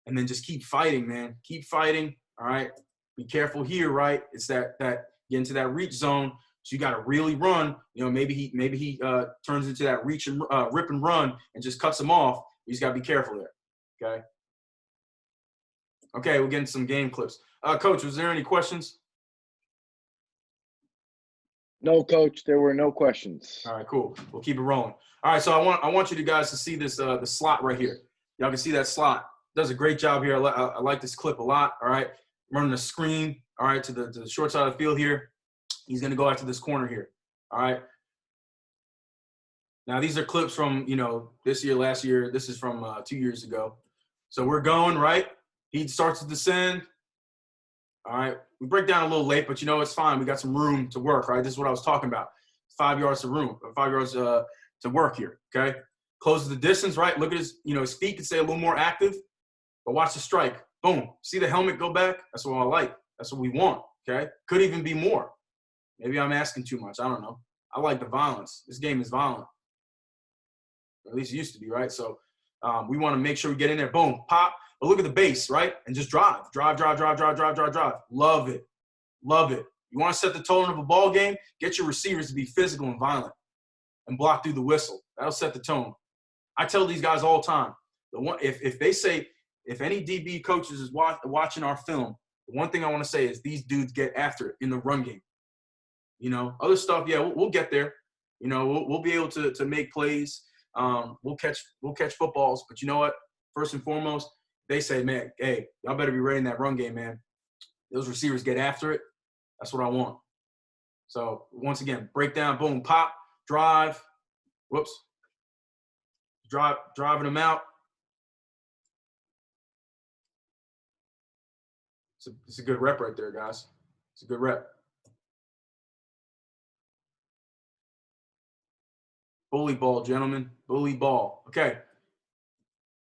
And then just keep fighting, man. Keep fighting. All right. Be careful here, right? It's that get into that reach zone. So you got to really run. Maybe he turns into that reach and rip and run and just cuts him off. You just got to be careful there. Okay. Okay. We're getting some game clips. Coach, was there any questions? No, Coach. There were no questions. All right, cool. We'll keep it rolling. All right, so I want you guys to see this the slot right here. Y'all can see that slot. Does a great job here. I like this clip a lot. All right, running the screen. All right, to the short side of the field here. He's going to go after this corner here. All right. Now these are clips from this year, last year. This is from 2 years ago. So we're going right. He starts to descend. All right. We break down a little late, but it's fine. We got some room to work, right? This is what I was talking about. 5 yards of room, 5 yards to work here. Okay. Closes the distance, right? Look at his feet can stay a little more active, but watch the strike. Boom. See the helmet go back? That's what I like. That's what we want. Okay. Could even be more. Maybe I'm asking too much. I don't know. I like the violence. This game is violent. Or at least it used to be, right? So we want to make sure we get in there. Boom. Pop. But look at the base, right? And just drive. Love it. You want to set the tone of a ball game? Get your receivers to be physical and violent and block through the whistle. That'll set the tone. I tell these guys all the time, if they say, if any DB coaches is watching our film, the one thing I want to say is these dudes get after it in the run game. Other stuff, yeah, we'll get there. We'll be able to make plays. We'll catch footballs. But you know what? First and foremost, they say, man, hey, y'all better be ready in that run game, man. Those receivers get after it. That's what I want. So once again, break down, boom, pop, drive. Whoops. Driving them out. It's a good rep right there, guys. It's a good rep. Bully ball, gentlemen. Bully ball. Okay.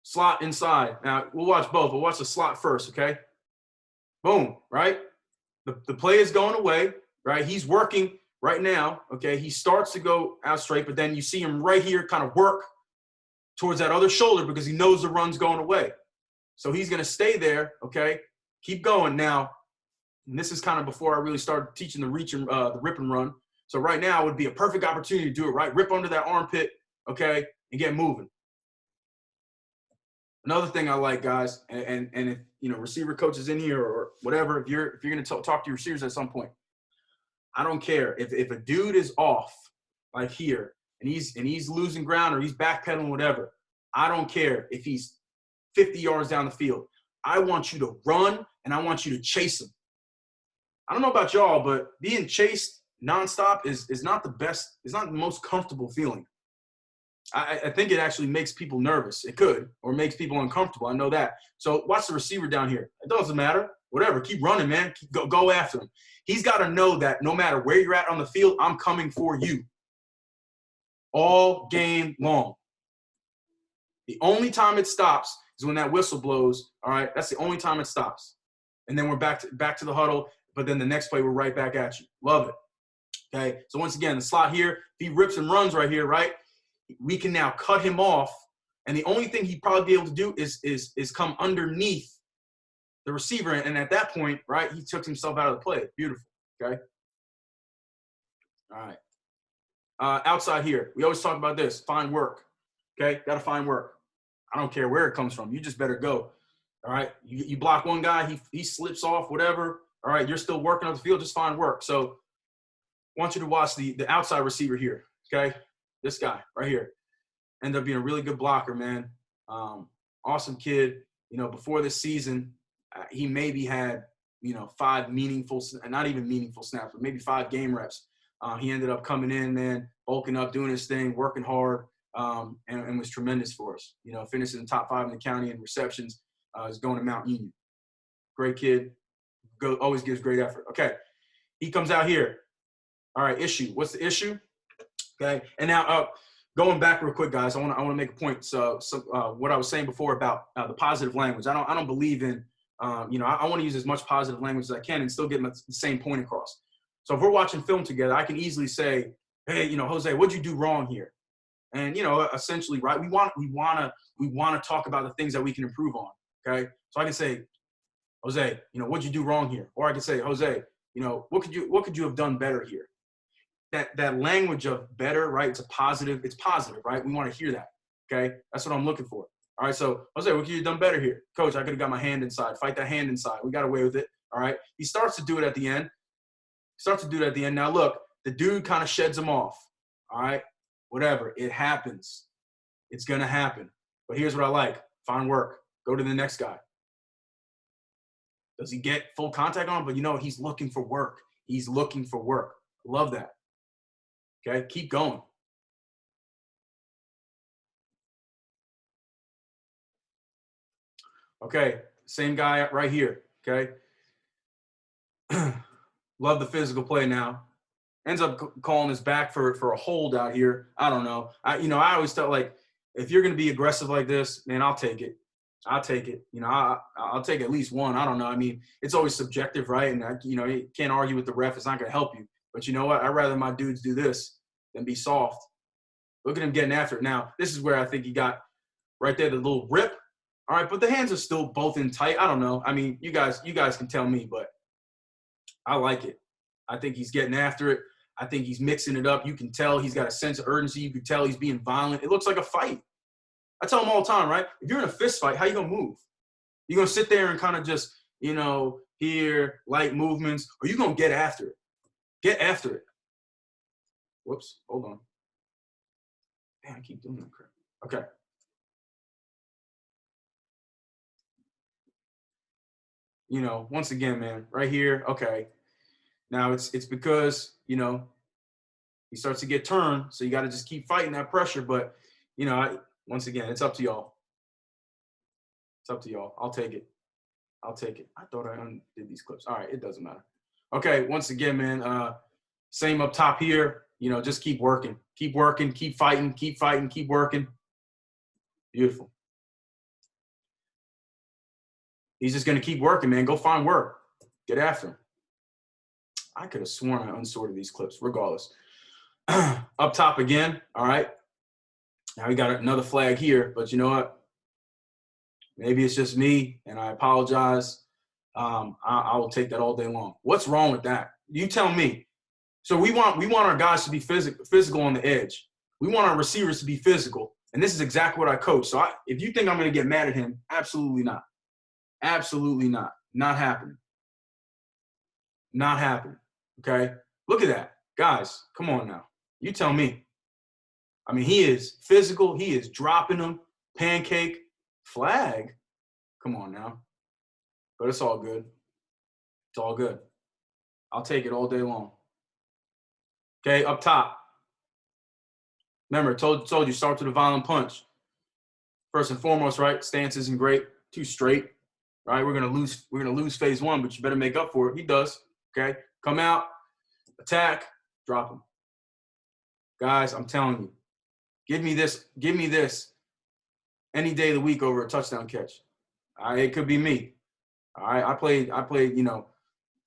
Slot inside. Now, we'll watch both. We'll watch the slot first, okay? Boom, right? The play is going away, right? He's working right now, okay? He starts to go out straight, but then you see him right here kind of work towards that other shoulder because he knows the run's going away. So he's going to stay there, okay? Keep going now. And this is kind of before I really started teaching the reach and the rip and run. So right now would be a perfect opportunity to do it, right? Rip under that armpit, okay, and get moving. Another thing I like, guys, and if receiver coaches in here or whatever, if you're going to talk to your receivers at some point, I don't care if a dude is off like here and he's losing ground or he's backpedaling, whatever. I don't care if he's 50 yards down the field. I want you to run and I want you to chase him. I don't know about y'all, but being chased nonstop is not the best. It's not the most comfortable feeling. I think it actually makes people nervous. It could, or makes people uncomfortable. I know that. So watch the receiver down here. It doesn't matter. Whatever. Keep running, man. Go after him. He's got to know that no matter where you're at on the field, I'm coming for you all game long. The only time it stops is when that whistle blows. All right, that's the only time it stops. And then we're back to the huddle. But then the next play, we're right back at you. Love it. Okay. So once again, the slot here, if he rips and runs right here, right, we can now cut him off. And the only thing he'd probably be able to do is come underneath the receiver. And at that point, right, he took himself out of the play. Beautiful. Okay. All right. Outside here, we always talk about this. Find work. Okay. Got to find work. I don't care where it comes from. You just better go. All right. You block one guy, he slips off, whatever. All right. You're still working on the field. Just find work. So I want you to watch the outside receiver here. Okay. This guy right here. Ended up being a really good blocker, man. Awesome kid. You know, before this season, he maybe had, 5 meaningful, not even meaningful snaps, but maybe 5 game reps. He ended up coming in, man, bulking up, doing his thing, working hard, and was tremendous for us. Finishing in the top 5 in the county in receptions. Is going to Mount Union. Great kid. Always gives great effort. Okay. He comes out here. All right, issue. What's the issue? Okay. And now going back real quick, guys, I want to make a point. So what I was saying before about the positive language, I don't believe in, I want to use as much positive language as I can and still get the same point across. So if we're watching film together, I can easily say, hey, Jose, what'd you do wrong here? And, essentially, right, we want to talk about the things that we can improve on. Okay. So I can say, Jose, what'd you do wrong here? Or I can say, Jose, what could you have done better here? That language of better, right? It's positive, right? We want to hear that. Okay. That's what I'm looking for. All right. So Jose, what could you have done better here? Coach, I could have got my hand inside. Fight that hand inside. We got away with it. All right. He starts to do it at the end. Now look, the dude kind of sheds him off. All right. Whatever. It happens. It's going to happen. But here's what I like. Find work. Go to the next guy. Does he get full contact on him? But he's looking for work. He's looking for work. Love that. Okay, keep going. Okay, same guy right here. Okay. Love the physical play now. Ends up calling us back for a hold out here. I don't know. I always felt like if you're going to be aggressive like this, man, I'll take it. I'll take it. I'll take at least one. I don't know. I mean, it's always subjective, right? And you can't argue with the ref. It's not going to help you. But you know what? I'd rather my dudes do this than be soft. Look at him getting after it. Now, this is where I think he got right there, the little rip. All right, but the hands are still both in tight. I don't know. I mean, you guys can tell me, but I like it. I think he's getting after it. I think he's mixing it up. You can tell he's got a sense of urgency. You can tell he's being violent. It looks like a fight. I tell him all the time, right? If you're in a fist fight, how you going to move? You going to sit there and kind of just, hear light movements, or you going to get after it? Get after it. Whoops. Hold on. Man, I keep doing that crap. Okay. Once again, man, right here. Okay. Now it's because, he starts to get turned. So you got to just keep fighting that pressure. But, once again, it's up to y'all. It's up to y'all. I'll take it. I thought I undid these clips. All right. It doesn't matter. Okay. Once again, man, same up top here. Just keep working. Keep working. Keep fighting. Keep fighting. Keep working. Beautiful. He's just going to keep working, man. Go find work. Get after him. I could have sworn I unsorted these clips, regardless. Up top again. All right. Now we got another flag here, but you know what? Maybe it's just me, and I apologize. I will take that all day long. What's wrong with that? You tell me. So we want our guys to be physical on the edge. We want our receivers to be physical, and this is exactly what I coach. So if you think I'm going to get mad at him, absolutely not. Absolutely not. Not happening. Not happening. Okay? Look at that. Guys, come on now. You tell me. I mean, he is physical. He is dropping them. Pancake. Flag. Come on now. But it's all good. It's all good. I'll take it all day long. Okay, up top. Remember, told you, start with a violent punch. First and foremost, right? Stance isn't great. Too straight. Right? We're gonna lose phase one, but you better make up for it. He does. Okay? Come out, attack, drop him. Guys, I'm telling you, give me this any day of the week over a touchdown catch. It could be me. All right. I played,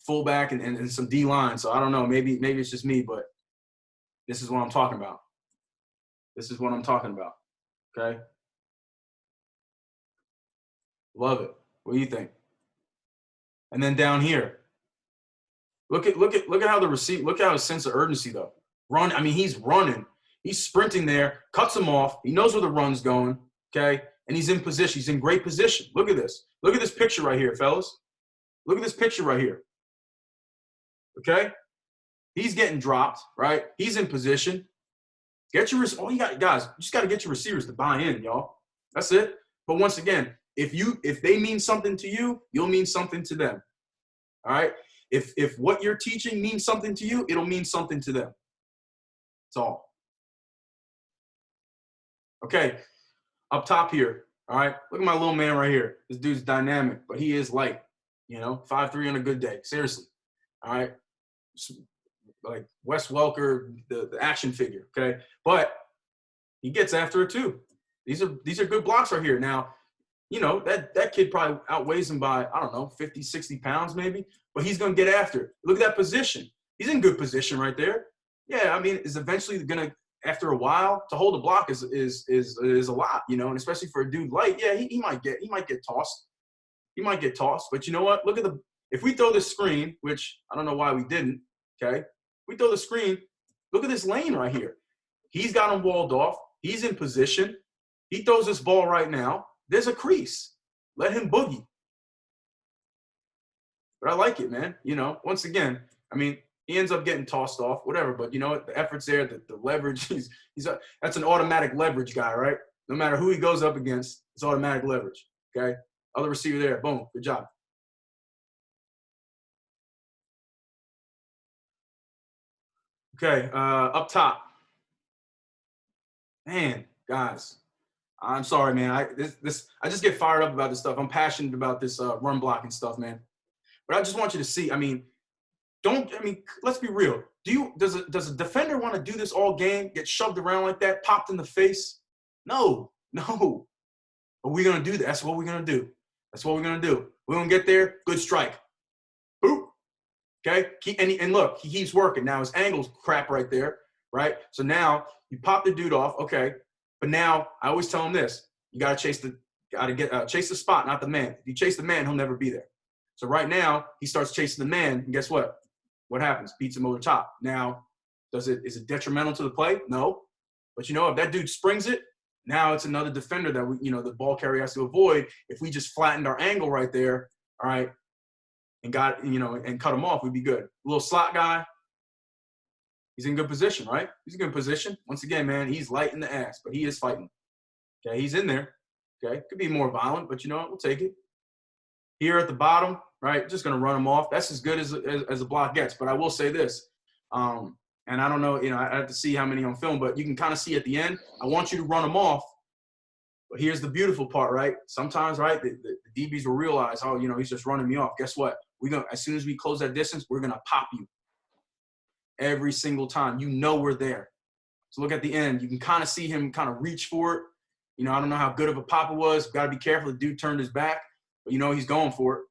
fullback and some D line. So I don't know. Maybe it's just me, but this is what I'm talking about. This is what I'm talking about. Okay. Love it. What do you think? And then down here, look at how the receiver, look at his sense of urgency though. Run. I mean, he's running. He's sprinting there, cuts him off. He knows where the run's going. Okay. And he's in position. He's in great position. Look at this. Look at this picture right here, fellas. Look at this picture right here. Okay. He's getting dropped, right? He's in position. Get your, all you got, guys, you just got to get your receivers to buy in, y'all. That's it. But once again, if they mean something to you, you'll mean something to them. All right. If what you're teaching means something to you, it'll mean something to them. That's all. Okay. Up top here. All right. Look at my little man right here. This dude's dynamic, but he is light, 5'3" on a good day. Seriously. All right. Like Wes Welker, the action figure. Okay. But he gets after it too. These are good blocks right here. Now, that kid probably outweighs him by, I don't know, 50, 60 pounds maybe, but he's going to get after it. Look at that position. He's in good position right there. Yeah. I mean, is eventually going to, after a while, to hold a block is a lot, and especially for a dude light, yeah, he might get tossed. He might get tossed, but you know what? Look at if we throw this screen, which I don't know why we didn't, okay? We throw the screen, look at this lane right here. He's got him walled off. He's in position. He throws this ball right now. There's a crease. Let him boogie. But I like it, man. Once again, I mean, he ends up getting tossed off, whatever. But you know what? The effort's there, the leverage. That's an automatic leverage guy, right? No matter who he goes up against, it's automatic leverage. Okay? Other receiver there. Boom. Good job. Okay. Up top. Man, guys, I'm sorry, man. I just get fired up about this stuff. I'm passionate about this run blocking stuff, man. But I just want you to see. Let's be real. Does a defender want to do this all game? Get shoved around like that, popped in the face? No. But we're gonna do that. That's what we're gonna do. We're gonna get there. Good strike. Boop. Okay. And look, he keeps working. Now his angle's crap right there. Right. So now you pop the dude off. Okay. But now I always tell him this: you gotta chase the spot, not the man. If you chase the man, he'll never be there. So right now he starts chasing the man, and guess what? What happens? Beats him over the top. Now, is it detrimental to the play? No. But if that dude springs it, now it's another defender that the ball carrier has to avoid. If we just flattened our angle right there, all right, and and cut him off, we'd be good. A little slot guy, he's in good position, right? He's in good position. Once again, man, he's light in the ass, but he is fighting. Okay, he's in there. Okay, could be more violent, but we'll take it. Here at the bottom, right, just going to run him off. That's as good as a block gets. But I will say this, and I don't know, I have to see how many on film, but you can kind of see at the end, I want you to run him off. But here's the beautiful part, right? Sometimes, right, the DBs will realize, he's just running me off. Guess what? As soon as we close that distance, we're going to pop you every single time. We're there. So look at the end. You can kind of see him kind of reach for it. I don't know how good of a pop it was. Got to be careful. The dude turned his back. But he's going for it.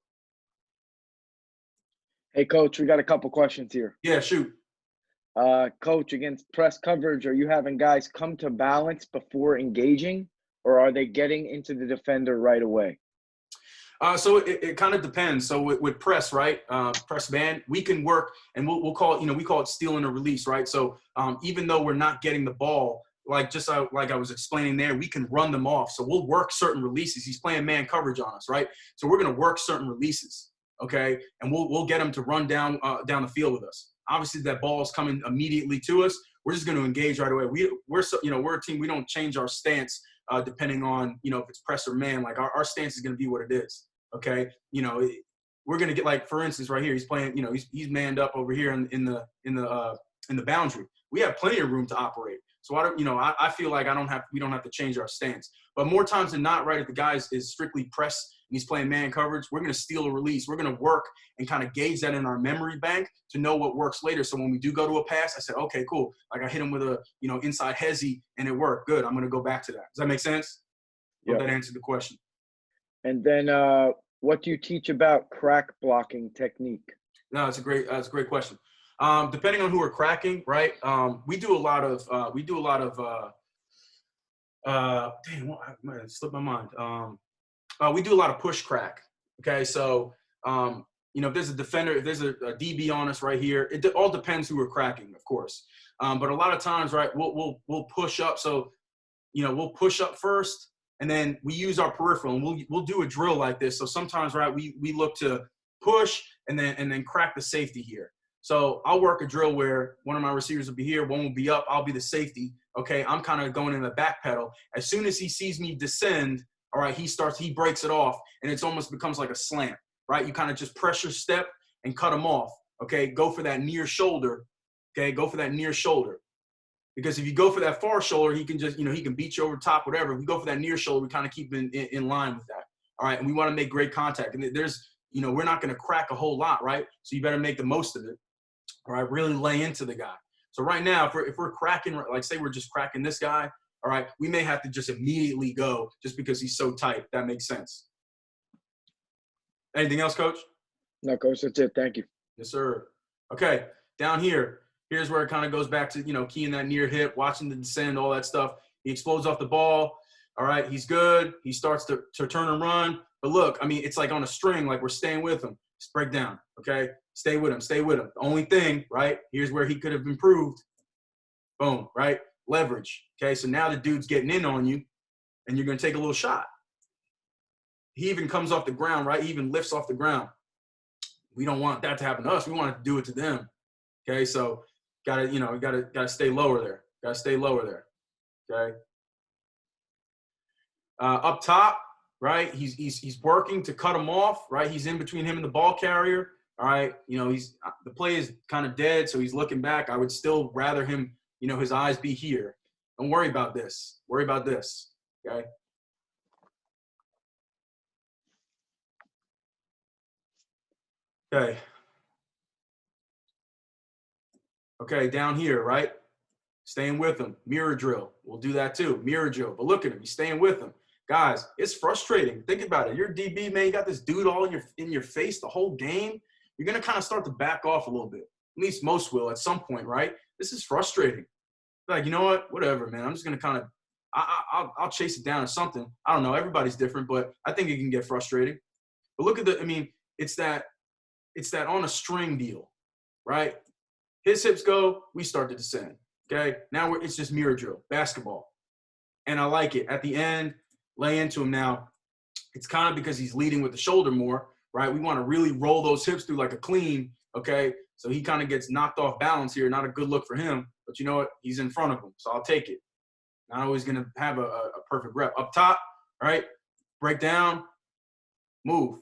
Hey, Coach, we got a couple questions here. Yeah, shoot. Coach, against press coverage, are you having guys come to balance before engaging, or are they getting into the defender right away? So it kind of depends. So with press, right, press man, we can work, and we'll call it, we call it stealing a release, right? So even though we're not getting the ball, like I was explaining there, we can run them off. So we'll work certain releases. He's playing man coverage on us, right? So we're going to work certain releases, okay? And we'll get him to run down the field with us. Obviously, that ball is coming immediately to us. we're just going to engage right away. We're a team. We don't change our stance depending on, if it's press or man. Like our stance is going to be what it is. Okay. We're going to get, like, for instance, right here, he's playing, he's manned up over here in the boundary. We have plenty of room to operate. So I feel like we don't have to change our stance. But more times than not, right, if the guy is strictly press and he's playing man coverage, we're going to steal a release. We're going to work and kind of gauge that in our memory bank to know what works later. So when we do go to a pass, I said, okay, cool. Like I hit him with a, inside hezzy and it worked. Good. I'm going to go back to that. Does that make sense? Hope that answered the question. And then what do you teach about crack blocking technique? No, that's a great question. Depending on who we're cracking, right? We do a lot of dang, I might have slipped my mind. We do a lot of push crack. Okay, so if there's a defender, if there's a DB on us right here, it all depends who we're cracking, of course. But a lot of times, right, we'll push up. So we'll push up first, and then we use our peripheral, and we'll do a drill like this. So sometimes, right, we look to push and then crack the safety here. So I'll work a drill where one of my receivers will be here, one will be up, I'll be the safety. Okay, I'm kind of going in the back pedal. As soon as he sees me descend, all right, he breaks it off, and it almost becomes like a slant, right? You kind of just pressure step and cut him off. Okay, go for that near shoulder. Okay, go for that near shoulder. Because if you go for that far shoulder, he can just, he can beat you over top, whatever. If we go for that near shoulder, we kind of keep in line with that. All right, and we want to make great contact. And there's, we're not going to crack a whole lot, right? So you better make the most of it. All right, really lay into the guy. So right now, if we're cracking, like say we're just cracking this guy, all right, we may have to just immediately go just because he's so tight. If that makes sense. Anything else, Coach? No, Coach, that's it. Thank you. Yes, sir. Okay, down here, here's where it kind of goes back to, keying that near hip, watching the descend, all that stuff. He explodes off the ball. All right, he's good. He starts to turn and run. But look, I mean, it's like on a string, like we're staying with him. Just break down, okay? Stay with him, stay with him. The only thing, right, here's where he could have improved. Boom, right? Leverage, okay? So now the dude's getting in on you, and you're going to take a little shot. He even comes off the ground, right? He even lifts off the ground. We don't want that to happen to us. We want to do it to them, okay? So gotta stay lower there. Gotta stay lower there, okay? Up top, right? He's working to cut him off, right? He's in between him and the ball carrier. All right, the play is kind of dead, so he's looking back. I would still rather him, his eyes be here. Don't worry about this. Worry about this, okay? Okay. Okay, down here, right? Staying with him. Mirror drill. We'll do that too. Mirror drill. But look at him. He's staying with him. Guys, it's frustrating. Think about it. You're DB, man. You got this dude all in your face the whole game. You're going to kind of start to back off a little bit. At least most will at some point, right? This is frustrating. Like, you know what? Whatever, man. I'm just going to kind of I'll chase it down or something. I don't know. Everybody's different, but I think it can get frustrating. But look at it's that on a string deal, right? His hips go, we start to descend, okay? Now it's just mirror drill, basketball. And I like it. At the end, lay into him now. It's kind of because he's leading with the shoulder more, right? We want to really roll those hips through like a clean, okay? So he kind of gets knocked off balance here. Not a good look for him, but you know what? He's in front of him, so I'll take it. Not always going to have a perfect rep. Up top, right? Break down, move.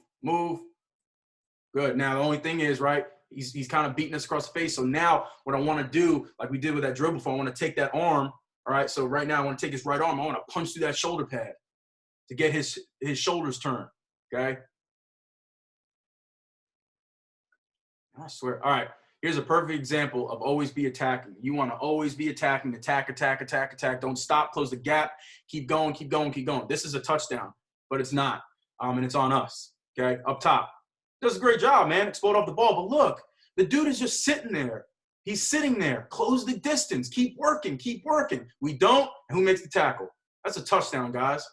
Good. Now, the only thing is, right, he's kind of beating us across the face. So now what I want to do, like we did with that drill before, I want to take that arm, all right? So right now I want to take his right arm. I want to punch through that shoulder pad to get his shoulders turned, okay? I swear. All right, here's a perfect example of always be attacking. You want to always be attacking, attack. Don't stop, close the gap, keep going. This is a touchdown, but it's not, and it's on us, okay? Up top. Does a great job, man. Explode off the ball, but look, the dude is just sitting there. He's sitting there. Close the distance. Keep working. We don't, and who makes the tackle? That's a touchdown, guys.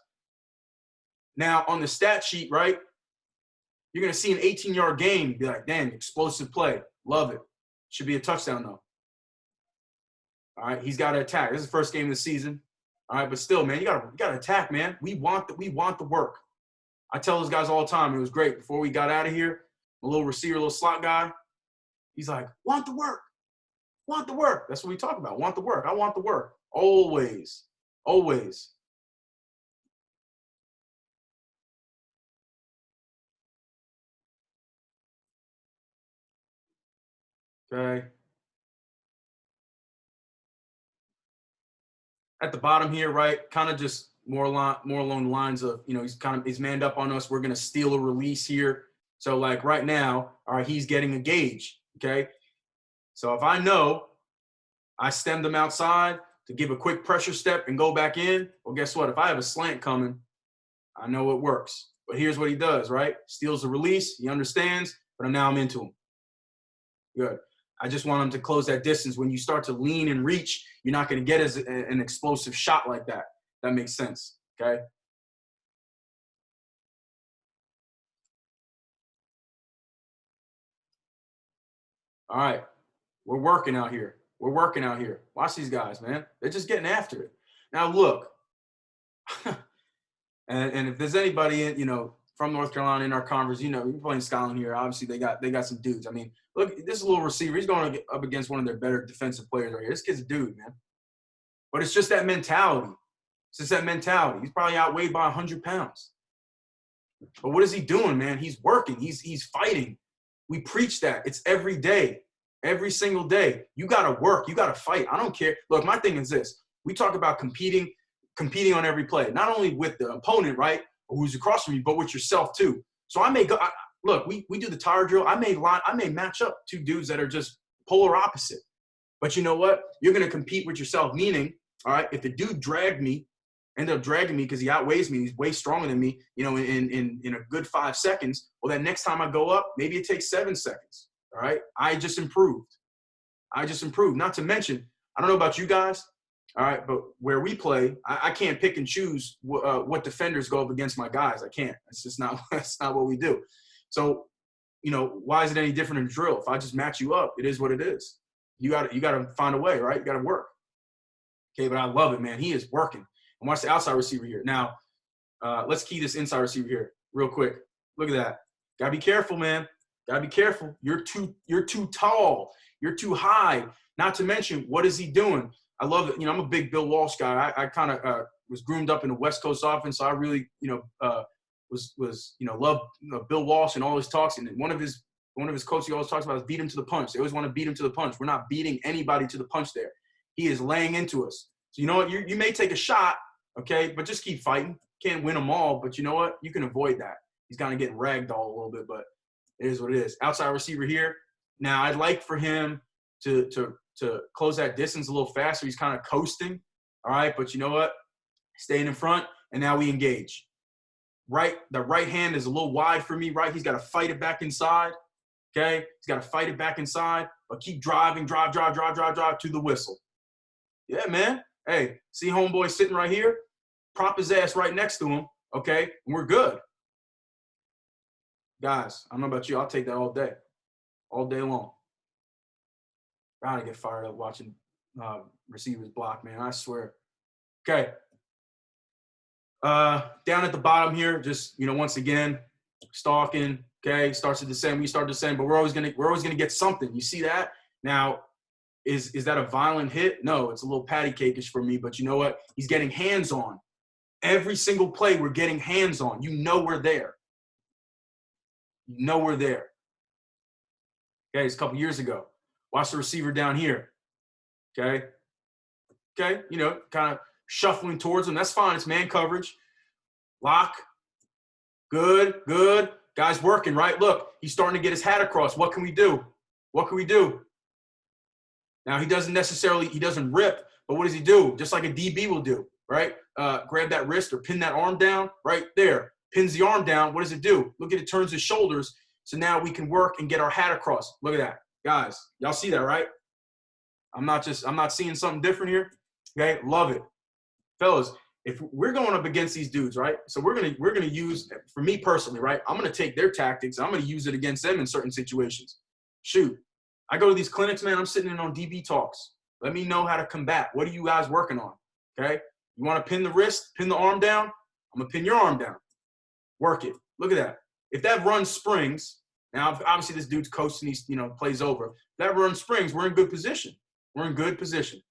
Now, on the stat sheet, right, you're going to see an 18-yard gain. Be like, damn, explosive play. Love it. Should be a touchdown, though. All right, he's got to attack. This is the first game of the season. All right, but still, man, you got to attack, man. We want the work. I tell those guys all the time, it was great. Before we got out of here, a little receiver, little slot guy, he's like, want the work. Want the work. That's what we talk about. Want the work. I want the work. Always. Always. Okay. At the bottom here, right? Kind of just more along the lines of, he's manned up on us. We're gonna steal a release here. So like right now, all right, he's getting a gauge. Okay. So if I know I stem them outside to give a quick pressure step and go back in, well, guess what? If I have a slant coming, I know it works. But here's what he does, right? Steals the release. He understands, but now I'm into him. Good. I just want him to close that distance. When you start to lean and reach, you're not going to get as an explosive shot like that. That makes sense, okay? All right. We're working out here. We're working out here. Watch these guys, man. They're just getting after it. Now, look, and if there's anybody, from North Carolina in our conference, you're playing Scotland here. Obviously, they got some dudes. I mean, look, this is a little receiver. He's going up against one of their better defensive players right here. This kid's a dude, man. But it's just that mentality. It's just that mentality. He's probably outweighed by 100 pounds. But what is he doing, man? He's working. He's fighting. We preach that. It's every day, every single day. You got to work. You got to fight. I don't care. Look, my thing is this. We talk about competing on every play, not only with the opponent, right, or who's across from you, but with yourself too. So I may go. Look, we do the tire drill. I may match up two dudes that are just polar opposite. But you know what? You're going to compete with yourself, meaning, all right, if the dude ended up dragging me because he outweighs me, he's way stronger than me, in a good 5 seconds, well, that next time I go up, maybe it takes 7 seconds, all right? I just improved. Not to mention, I don't know about you guys, all right, but where we play, I can't pick and choose what defenders go up against my guys. I can't. It's just not – that's not what we do. So, why is it any different in drill? If I just match you up, it is what it is. You got to find a way, right? You got to work. Okay, but I love it, man. He is working. And watch the outside receiver here. Now, let's key this inside receiver here real quick. Look at that. Got to be careful, man. Got to be careful. You're too tall. You're too high. Not to mention, what is he doing? I love it. I'm a big Bill Walsh guy. I kind of was groomed up in the West Coast offense, so I really, love Bill Walsh and all his talks. And one of his coaches he always talks about is beat him to the punch. They always want to beat him to the punch. We're not beating anybody to the punch there. He is laying into us. So you know what? You may take a shot, okay, but just keep fighting. Can't win them all, but you know what? You can avoid that. He's kind of getting ragdolled a little bit, but it is what it is. Outside receiver here. Now, I'd like for him to close that distance a little faster. He's kind of coasting, all right, but you know what? Staying in front, and now we engage. Right, the right hand is a little wide for me, right? He's got to fight it back inside, okay? He's got to fight it back inside, but keep driving, drive to the whistle. Yeah, man. Hey, see homeboy sitting right here? Prop his ass right next to him, okay? And we're good. Guys, I don't know about you. I'll take that all day long. Gotta get fired up watching receivers block, man. I swear. Okay. Down at the bottom here, just, once again, stalking, okay? Starts to descend. We start to descend, but we're always gonna get something. You see that? Now, is that a violent hit? No, it's a little patty cake-ish for me, but you know what? He's getting hands-on. Every single play, we're getting hands-on. We're there. We're there. Okay, it's a couple years ago. Watch the receiver down here. Okay, kind of shuffling towards him. That's fine. It's man coverage. Lock. Good. Guy's working, right? Look, he's starting to get his hat across. What can we do? Now, he doesn't rip, but what does he do? Just like a DB will do, right? Grab that wrist or pin that arm down right there. Pins the arm down. What does it do? Look at it, turns his shoulders. So now we can work and get our hat across. Look at that. Guys, y'all see that, right? I'm not seeing something different here. Okay, love it. Fellas, if we're going up against these dudes, right? So we're gonna use, for me personally, right? I'm gonna take their tactics. I'm gonna use it against them in certain situations. Shoot, I go to these clinics, man. I'm sitting in on DB talks. Let me know how to combat. What are you guys working on? Okay, you want to pin the wrist, pin the arm down? I'm gonna pin your arm down. Work it. Look at that. If that run springs, now obviously this dude's coasting, he's plays over. If that run springs, we're in good position. We're in good position.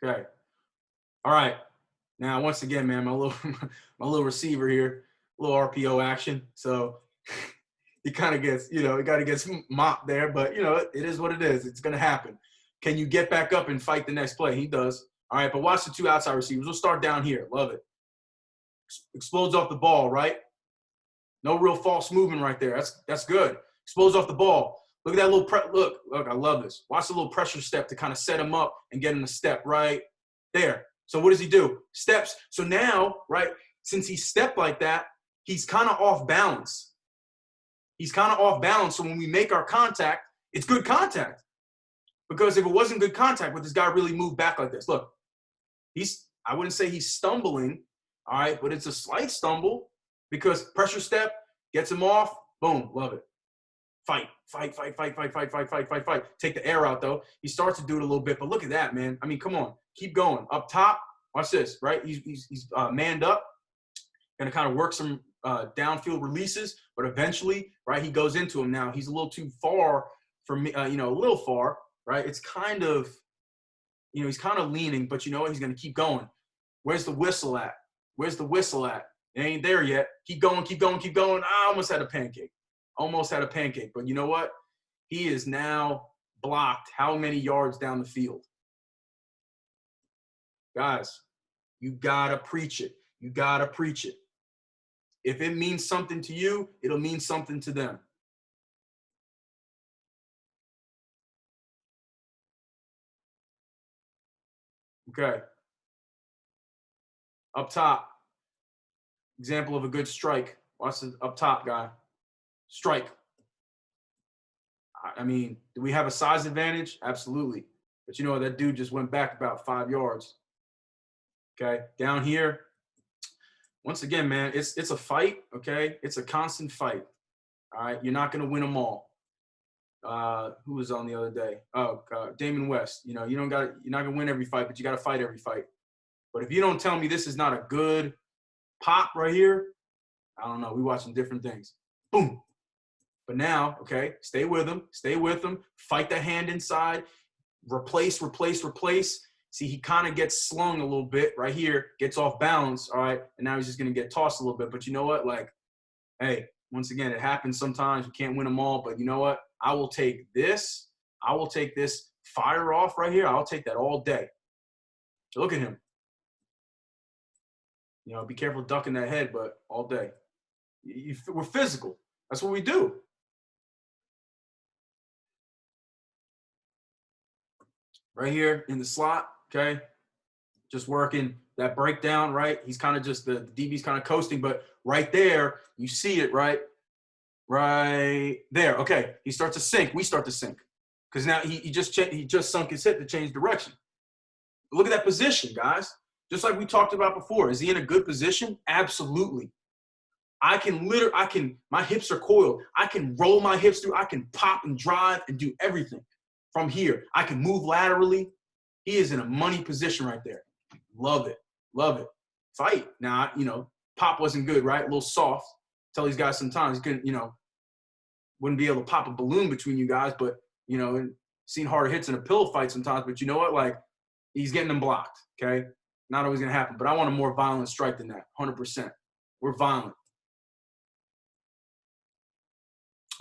Okay. All right. Now, once again, man, my little receiver here, a little RPO action. So he kind of gets, he kind of gets mopped there, but it is what it is. It's going to happen. Can you get back up and fight the next play? He does. All right, but watch the two outside receivers. We'll start down here. Love it. Explodes off the ball, right? No real false movement right there. That's good. Explodes off the ball. Look at that little look, I love this. Watch the little pressure step to kind of set him up and get him to step right there. So what does he do? Steps. So now, right, since he stepped like that, he's kind of off balance. He's kind of off balance. So when we make our contact, it's good contact. Because if it wasn't good contact, would this guy really move back like this? Look, I wouldn't say he's stumbling, all right, but it's a slight stumble because pressure step gets him off. Boom, love it. Fight. Take the air out, though. He starts to do it a little bit, but look at that, man. I mean, come on. Keep going. Up top, watch this, right? He's manned up. Going to kind of work some downfield releases, but eventually, right, he goes into him now. He's a little too far for me, a little far, right? It's kind of, he's kind of leaning, but you know what? He's going to keep going. Where's the whistle at? It ain't there yet. Keep going. I almost had a pancake. But you know what? He is now blocked how many yards down the field? Guys, you got to preach it. If it means something to you, it'll mean something to them. Okay. Up top. Example of a good strike. Watch the up top guy. Strike. I mean, do we have a size advantage? Absolutely. But you know what? That dude just went back about 5 yards. Okay. Down here. Once again, man, it's a fight. Okay. It's a constant fight. All right. You're not going to win them all. Who was on the other day? Oh, Damon West. You're not going to win every fight, but you got to fight every fight. But if you don't tell me this is not a good pop right here, I don't know. We're watching different things. Boom. But now, okay, stay with him. Fight the hand inside. Replace. See, he kind of gets slung a little bit right here, gets off balance, all right? And now he's just going to get tossed a little bit. But you know what? Like, hey, once again, it happens sometimes. We can't win them all. But you know what? I will take this fire off right here. I'll take that all day. Look at him. Be careful ducking that head, but all day. We're physical. That's what we do. Right here in the slot, okay? Just working that breakdown, right? He's kind of just, the DB's kind of coasting, but right there, you see it, right? Right there, okay. He starts to sink. We start to sink. Because now he just sunk his hip to change direction. Look at that position, guys. Just like we talked about before. Is he in a good position? Absolutely. My hips are coiled. I can roll my hips through. I can pop and drive and do everything from here. I can move laterally. He is in a money position right there. Love it. Fight. Now, pop wasn't good, right? A little soft. Tell these guys sometimes he couldn't, wouldn't be able to pop a balloon between you guys, but, seen harder hits in a pillow fight sometimes. But you know what? Like, he's getting them blocked, okay? Not always going to happen. But I want a more violent strike than that, 100%. We're violent.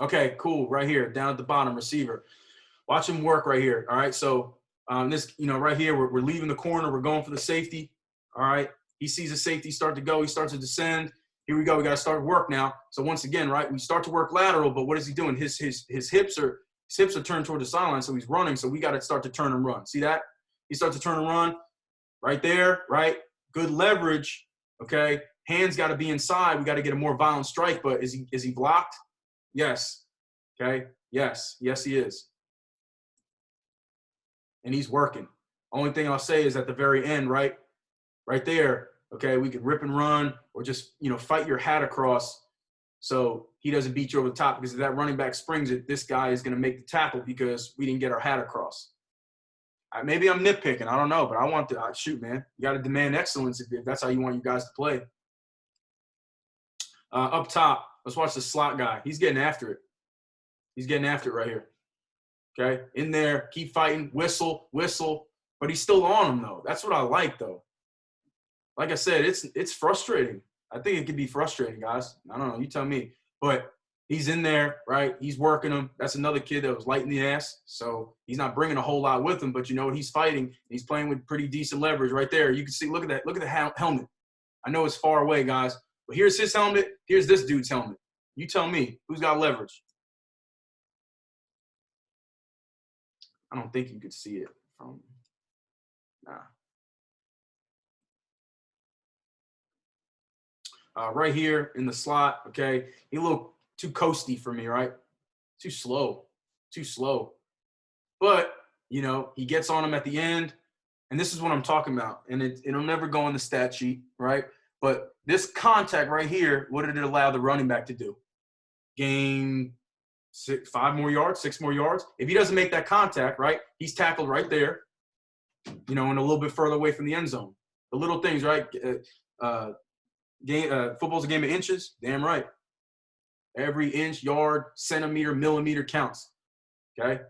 Okay, cool. Right here, down at the bottom, receiver. Watch him work right here, all right? So this, right here, we're leaving the corner. We're going for the safety, all right? He sees the safety start to go. He starts to descend. Here we go. We got to start work now. So once again, right, we start to work lateral, but what is he doing? His hips are turned toward the sideline, so he's running. So we got to start to turn and run. See that? He starts to turn and run right there, right? Good leverage, okay? Hands got to be inside. We got to get a more violent strike, but is he blocked? Yes. Okay. Yes, he is. And he's working. Only thing I'll say is at the very end, right there, okay, we could rip and run or just, fight your hat across so he doesn't beat you over the top, because if that running back springs it, this guy is going to make the tackle because we didn't get our hat across. Maybe I'm nitpicking. I don't know, but I want to shoot, man. You got to demand excellence if that's how you want you guys to play. Up top, let's watch the slot guy. He's getting after it. He's getting after it right here. Okay, in there, keep fighting, whistle, but he's still on him though. That's what I like though. Like I said, it's frustrating. I think it could be frustrating, guys. I don't know, you tell me. But he's in there, right? He's working him. That's another kid that was light in the ass, so he's not bringing a whole lot with him. But you know what? He's fighting. He's playing with pretty decent leverage right there. You can see. Look at that. Look at the helmet. I know it's far away, guys, but here's his helmet. Here's this dude's helmet. You tell me who's got leverage. I don't think you could see it from. Nah. Right here in the slot, okay? He a little too coasty for me, right? Too slow. But, you know, he gets on him at the end, and this is what I'm talking about. And it'll never go on the stat sheet, right? But this contact right here, what did it allow the running back to do? Gain 6 more yards. If he doesn't make that contact, right, he's tackled right there, you know, and a little bit further away from the end zone. The little things, right? Football's a game of inches. Damn right. Every inch, yard, centimeter, millimeter counts. Okay?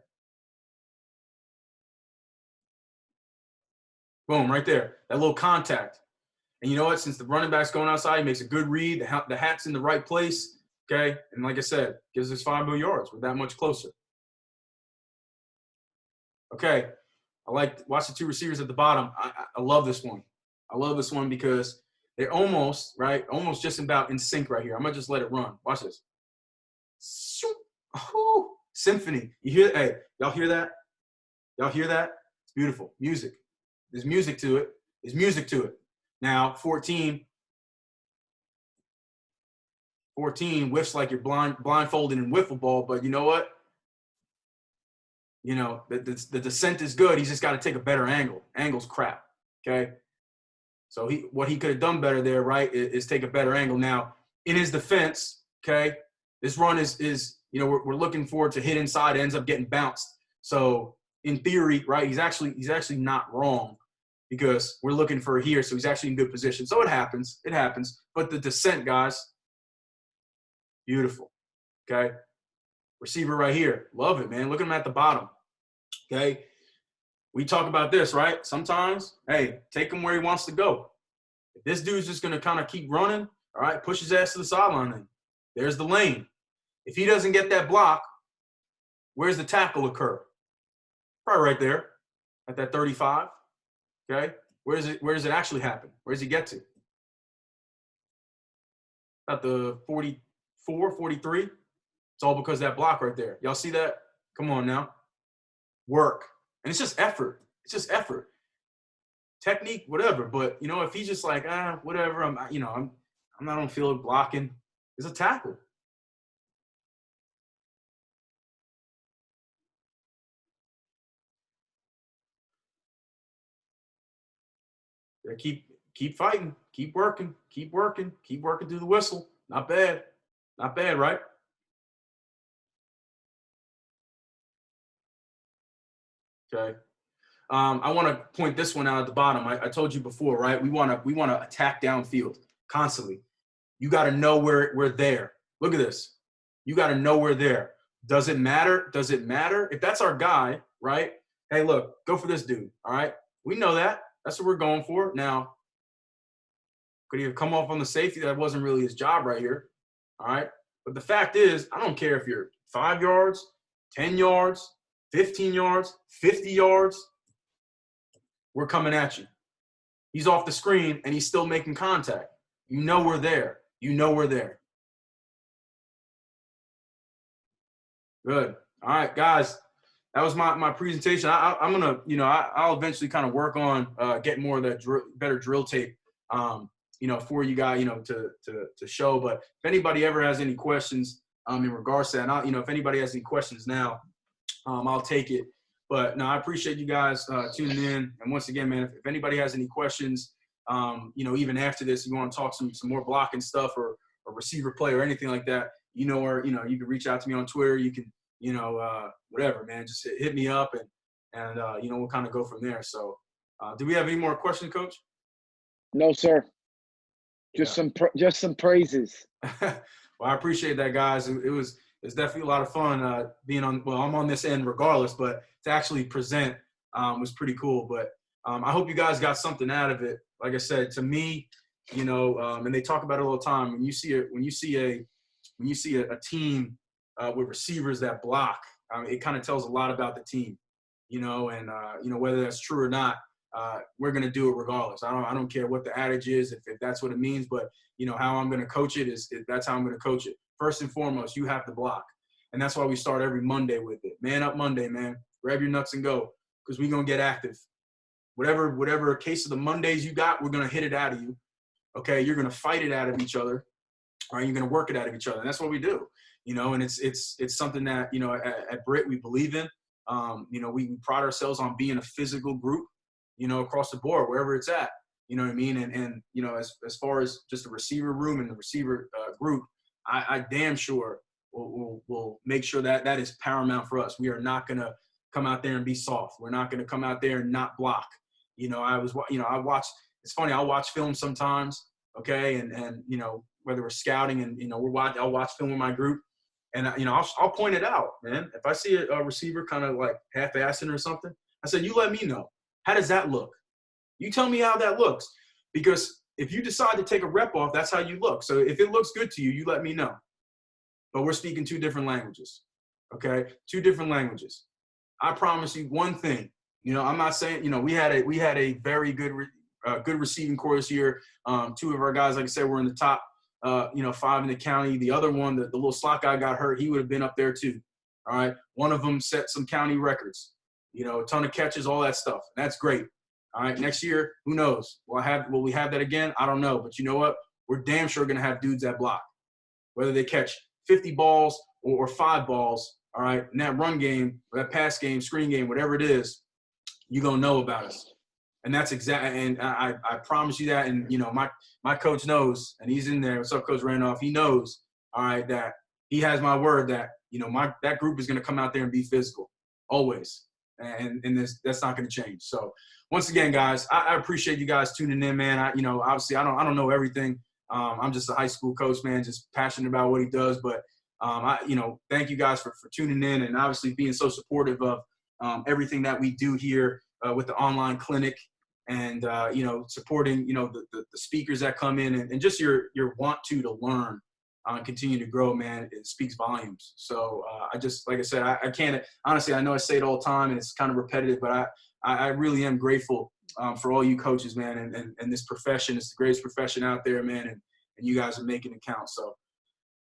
Boom, right there. That little contact. And you know what? Since the running back's going outside, he makes a good read. The hat's in the right place. Okay? And like I said, gives us 5 more yards. We're that much closer. Okay. Watch the two receivers at the bottom. I love this one. I love this one because they're almost just about in sync right here. I'm going to just let it run. Watch this. Oh, symphony. You hear? Hey, y'all hear that? Y'all hear that? It's beautiful. Music. There's music to it. Now, 14 whiffs like you're blindfolded in wiffle ball, but you know what? You know, the descent is good. He's just got to take a better angle. Angle's crap, okay? So what he could have done better there, right, is take a better angle. Now, in his defense, okay, this run is you know, we're looking for it to hit inside, ends up getting bounced. So in theory, right, he's actually not wrong because we're looking for here, so he's actually in good position. So it happens. But the descent, guys, beautiful, okay? Receiver right here. Love it, man. Look at him at the bottom, okay? We talk about this, right? Sometimes, hey, take him where he wants to go. If this dude's just going to kind of keep running, all right, push his ass to the sideline then. There's the lane. If he doesn't get that block, where's the tackle occur? Probably right there at that 35, okay? Where does it actually happen? Where does he get to? At the 44, 43. It's all because of that block right there. Y'all see that? Come on now. Work. And it's just effort. Technique, whatever. But, you know, if he's just like, whatever, I'm not on field blocking, it's a tackle. Yeah, keep fighting, keep working through the whistle. Not bad, right? Okay. I want to point this one out at the bottom. I told you before, right? We want to attack downfield constantly. You got to know we're there. Look at this. You got to know we're there. Does it matter? If that's our guy, right? Hey, look, go for this dude. All right. We know that. That's what we're going for. Now, could he have come off on the safety? That wasn't really his job right here. All right. But the fact is, I don't care if you're 5 yards, 10 yards, 15 yards, 50 yards. We're coming at you. He's off the screen and he's still making contact. You know we're there. Good. All right, guys. That was my presentation. I'm gonna, you know, I'll eventually kind of work on getting more of that better drill tape, you know, for you guys, you know, to show. But if anybody ever has any questions in regards to that, and you know, if anybody has any questions now, I'll take it. But no, I appreciate you guys tuning in. And once again, man, if anybody has any questions, you know, even after this, you want to talk some more blocking stuff or receiver play or anything like that, you know, or, you know, you can reach out to me on Twitter. You can, you know, whatever, man, just hit me up and you know, we'll kind of go from there. So do we have any more questions, Coach? No, sir. Just some praises. Well, I appreciate that, guys. It was it's definitely a lot of fun being on. Well, I'm on this end regardless, but to actually present was pretty cool. But I hope you guys got something out of it. Like I said, to me, and they talk about it all the time. When you see a team with receivers that block, it kind of tells a lot about the team, and whether that's true or not, we're going to do it regardless. I don't care what the adage is, if that's what it means, but how I'm going to coach it that's how I'm going to coach it. First and foremost, you have to block. And that's why we start every Monday with it. Man up Monday, man. Grab your nuts and go, because we're going to get active. Whatever case of the Mondays you got, we're going to hit it out of you. Okay, you're going to fight it out of each other, or you're going to work it out of each other. And that's what we do, and it's something that, at Brit we believe in. We pride ourselves on being a physical group, across the board, wherever it's at, you know what I mean? And as far as just the receiver room and the receiver group, I damn sure will make sure that is paramount for us. We are not going to come out there and be soft. We're not going to come out there and not block. It's funny, I'll watch film sometimes, okay, and whether we're scouting and I'll watch film with my group, and I'll point it out, man. If I see a receiver kind of like half-assing or something, I said, you let me know. How does that look? You tell me how that looks, because if you decide to take a rep off, that's how you look. So if it looks good to you, you let me know. But we're speaking two different languages, okay? Two different languages. I promise you one thing. I'm not saying, we had a very good receiving core this year. Two of our guys, like I said, were in the top, 5 in the county. The other one, the little slot guy got hurt. He would have been up there too. All right. One of them set some county records, a ton of catches, all that stuff. That's great. All right. Next year, who knows? Will we have that again? I don't know. But you know what? We're damn sure going to have dudes that block, whether they catch 50 balls or 5 balls. All right. In that run game, or that pass game, screen game, whatever it is, you're going to know about us. And that's exactly, and I promise you that. And, my coach knows, and he's in there. What's up, Coach Randolph? He knows, all right, that he has my word that, that group is going to come out there and be physical always. And that's not going to change. So once again, guys, I appreciate you guys tuning in, man. Obviously I don't know everything. I'm just a high school coach, man, just passionate about what he does. But, thank you guys for tuning in and obviously being so supportive of everything that we do here with the online clinic, and supporting the speakers that come in, and just your want to learn and continue to grow, man. It speaks volumes. So like I said, I can't honestly. I know I say it all the time, and it's kind of repetitive, but I really am grateful for all you coaches, man, and this profession. It's the greatest profession out there, man, and you guys are making it count. So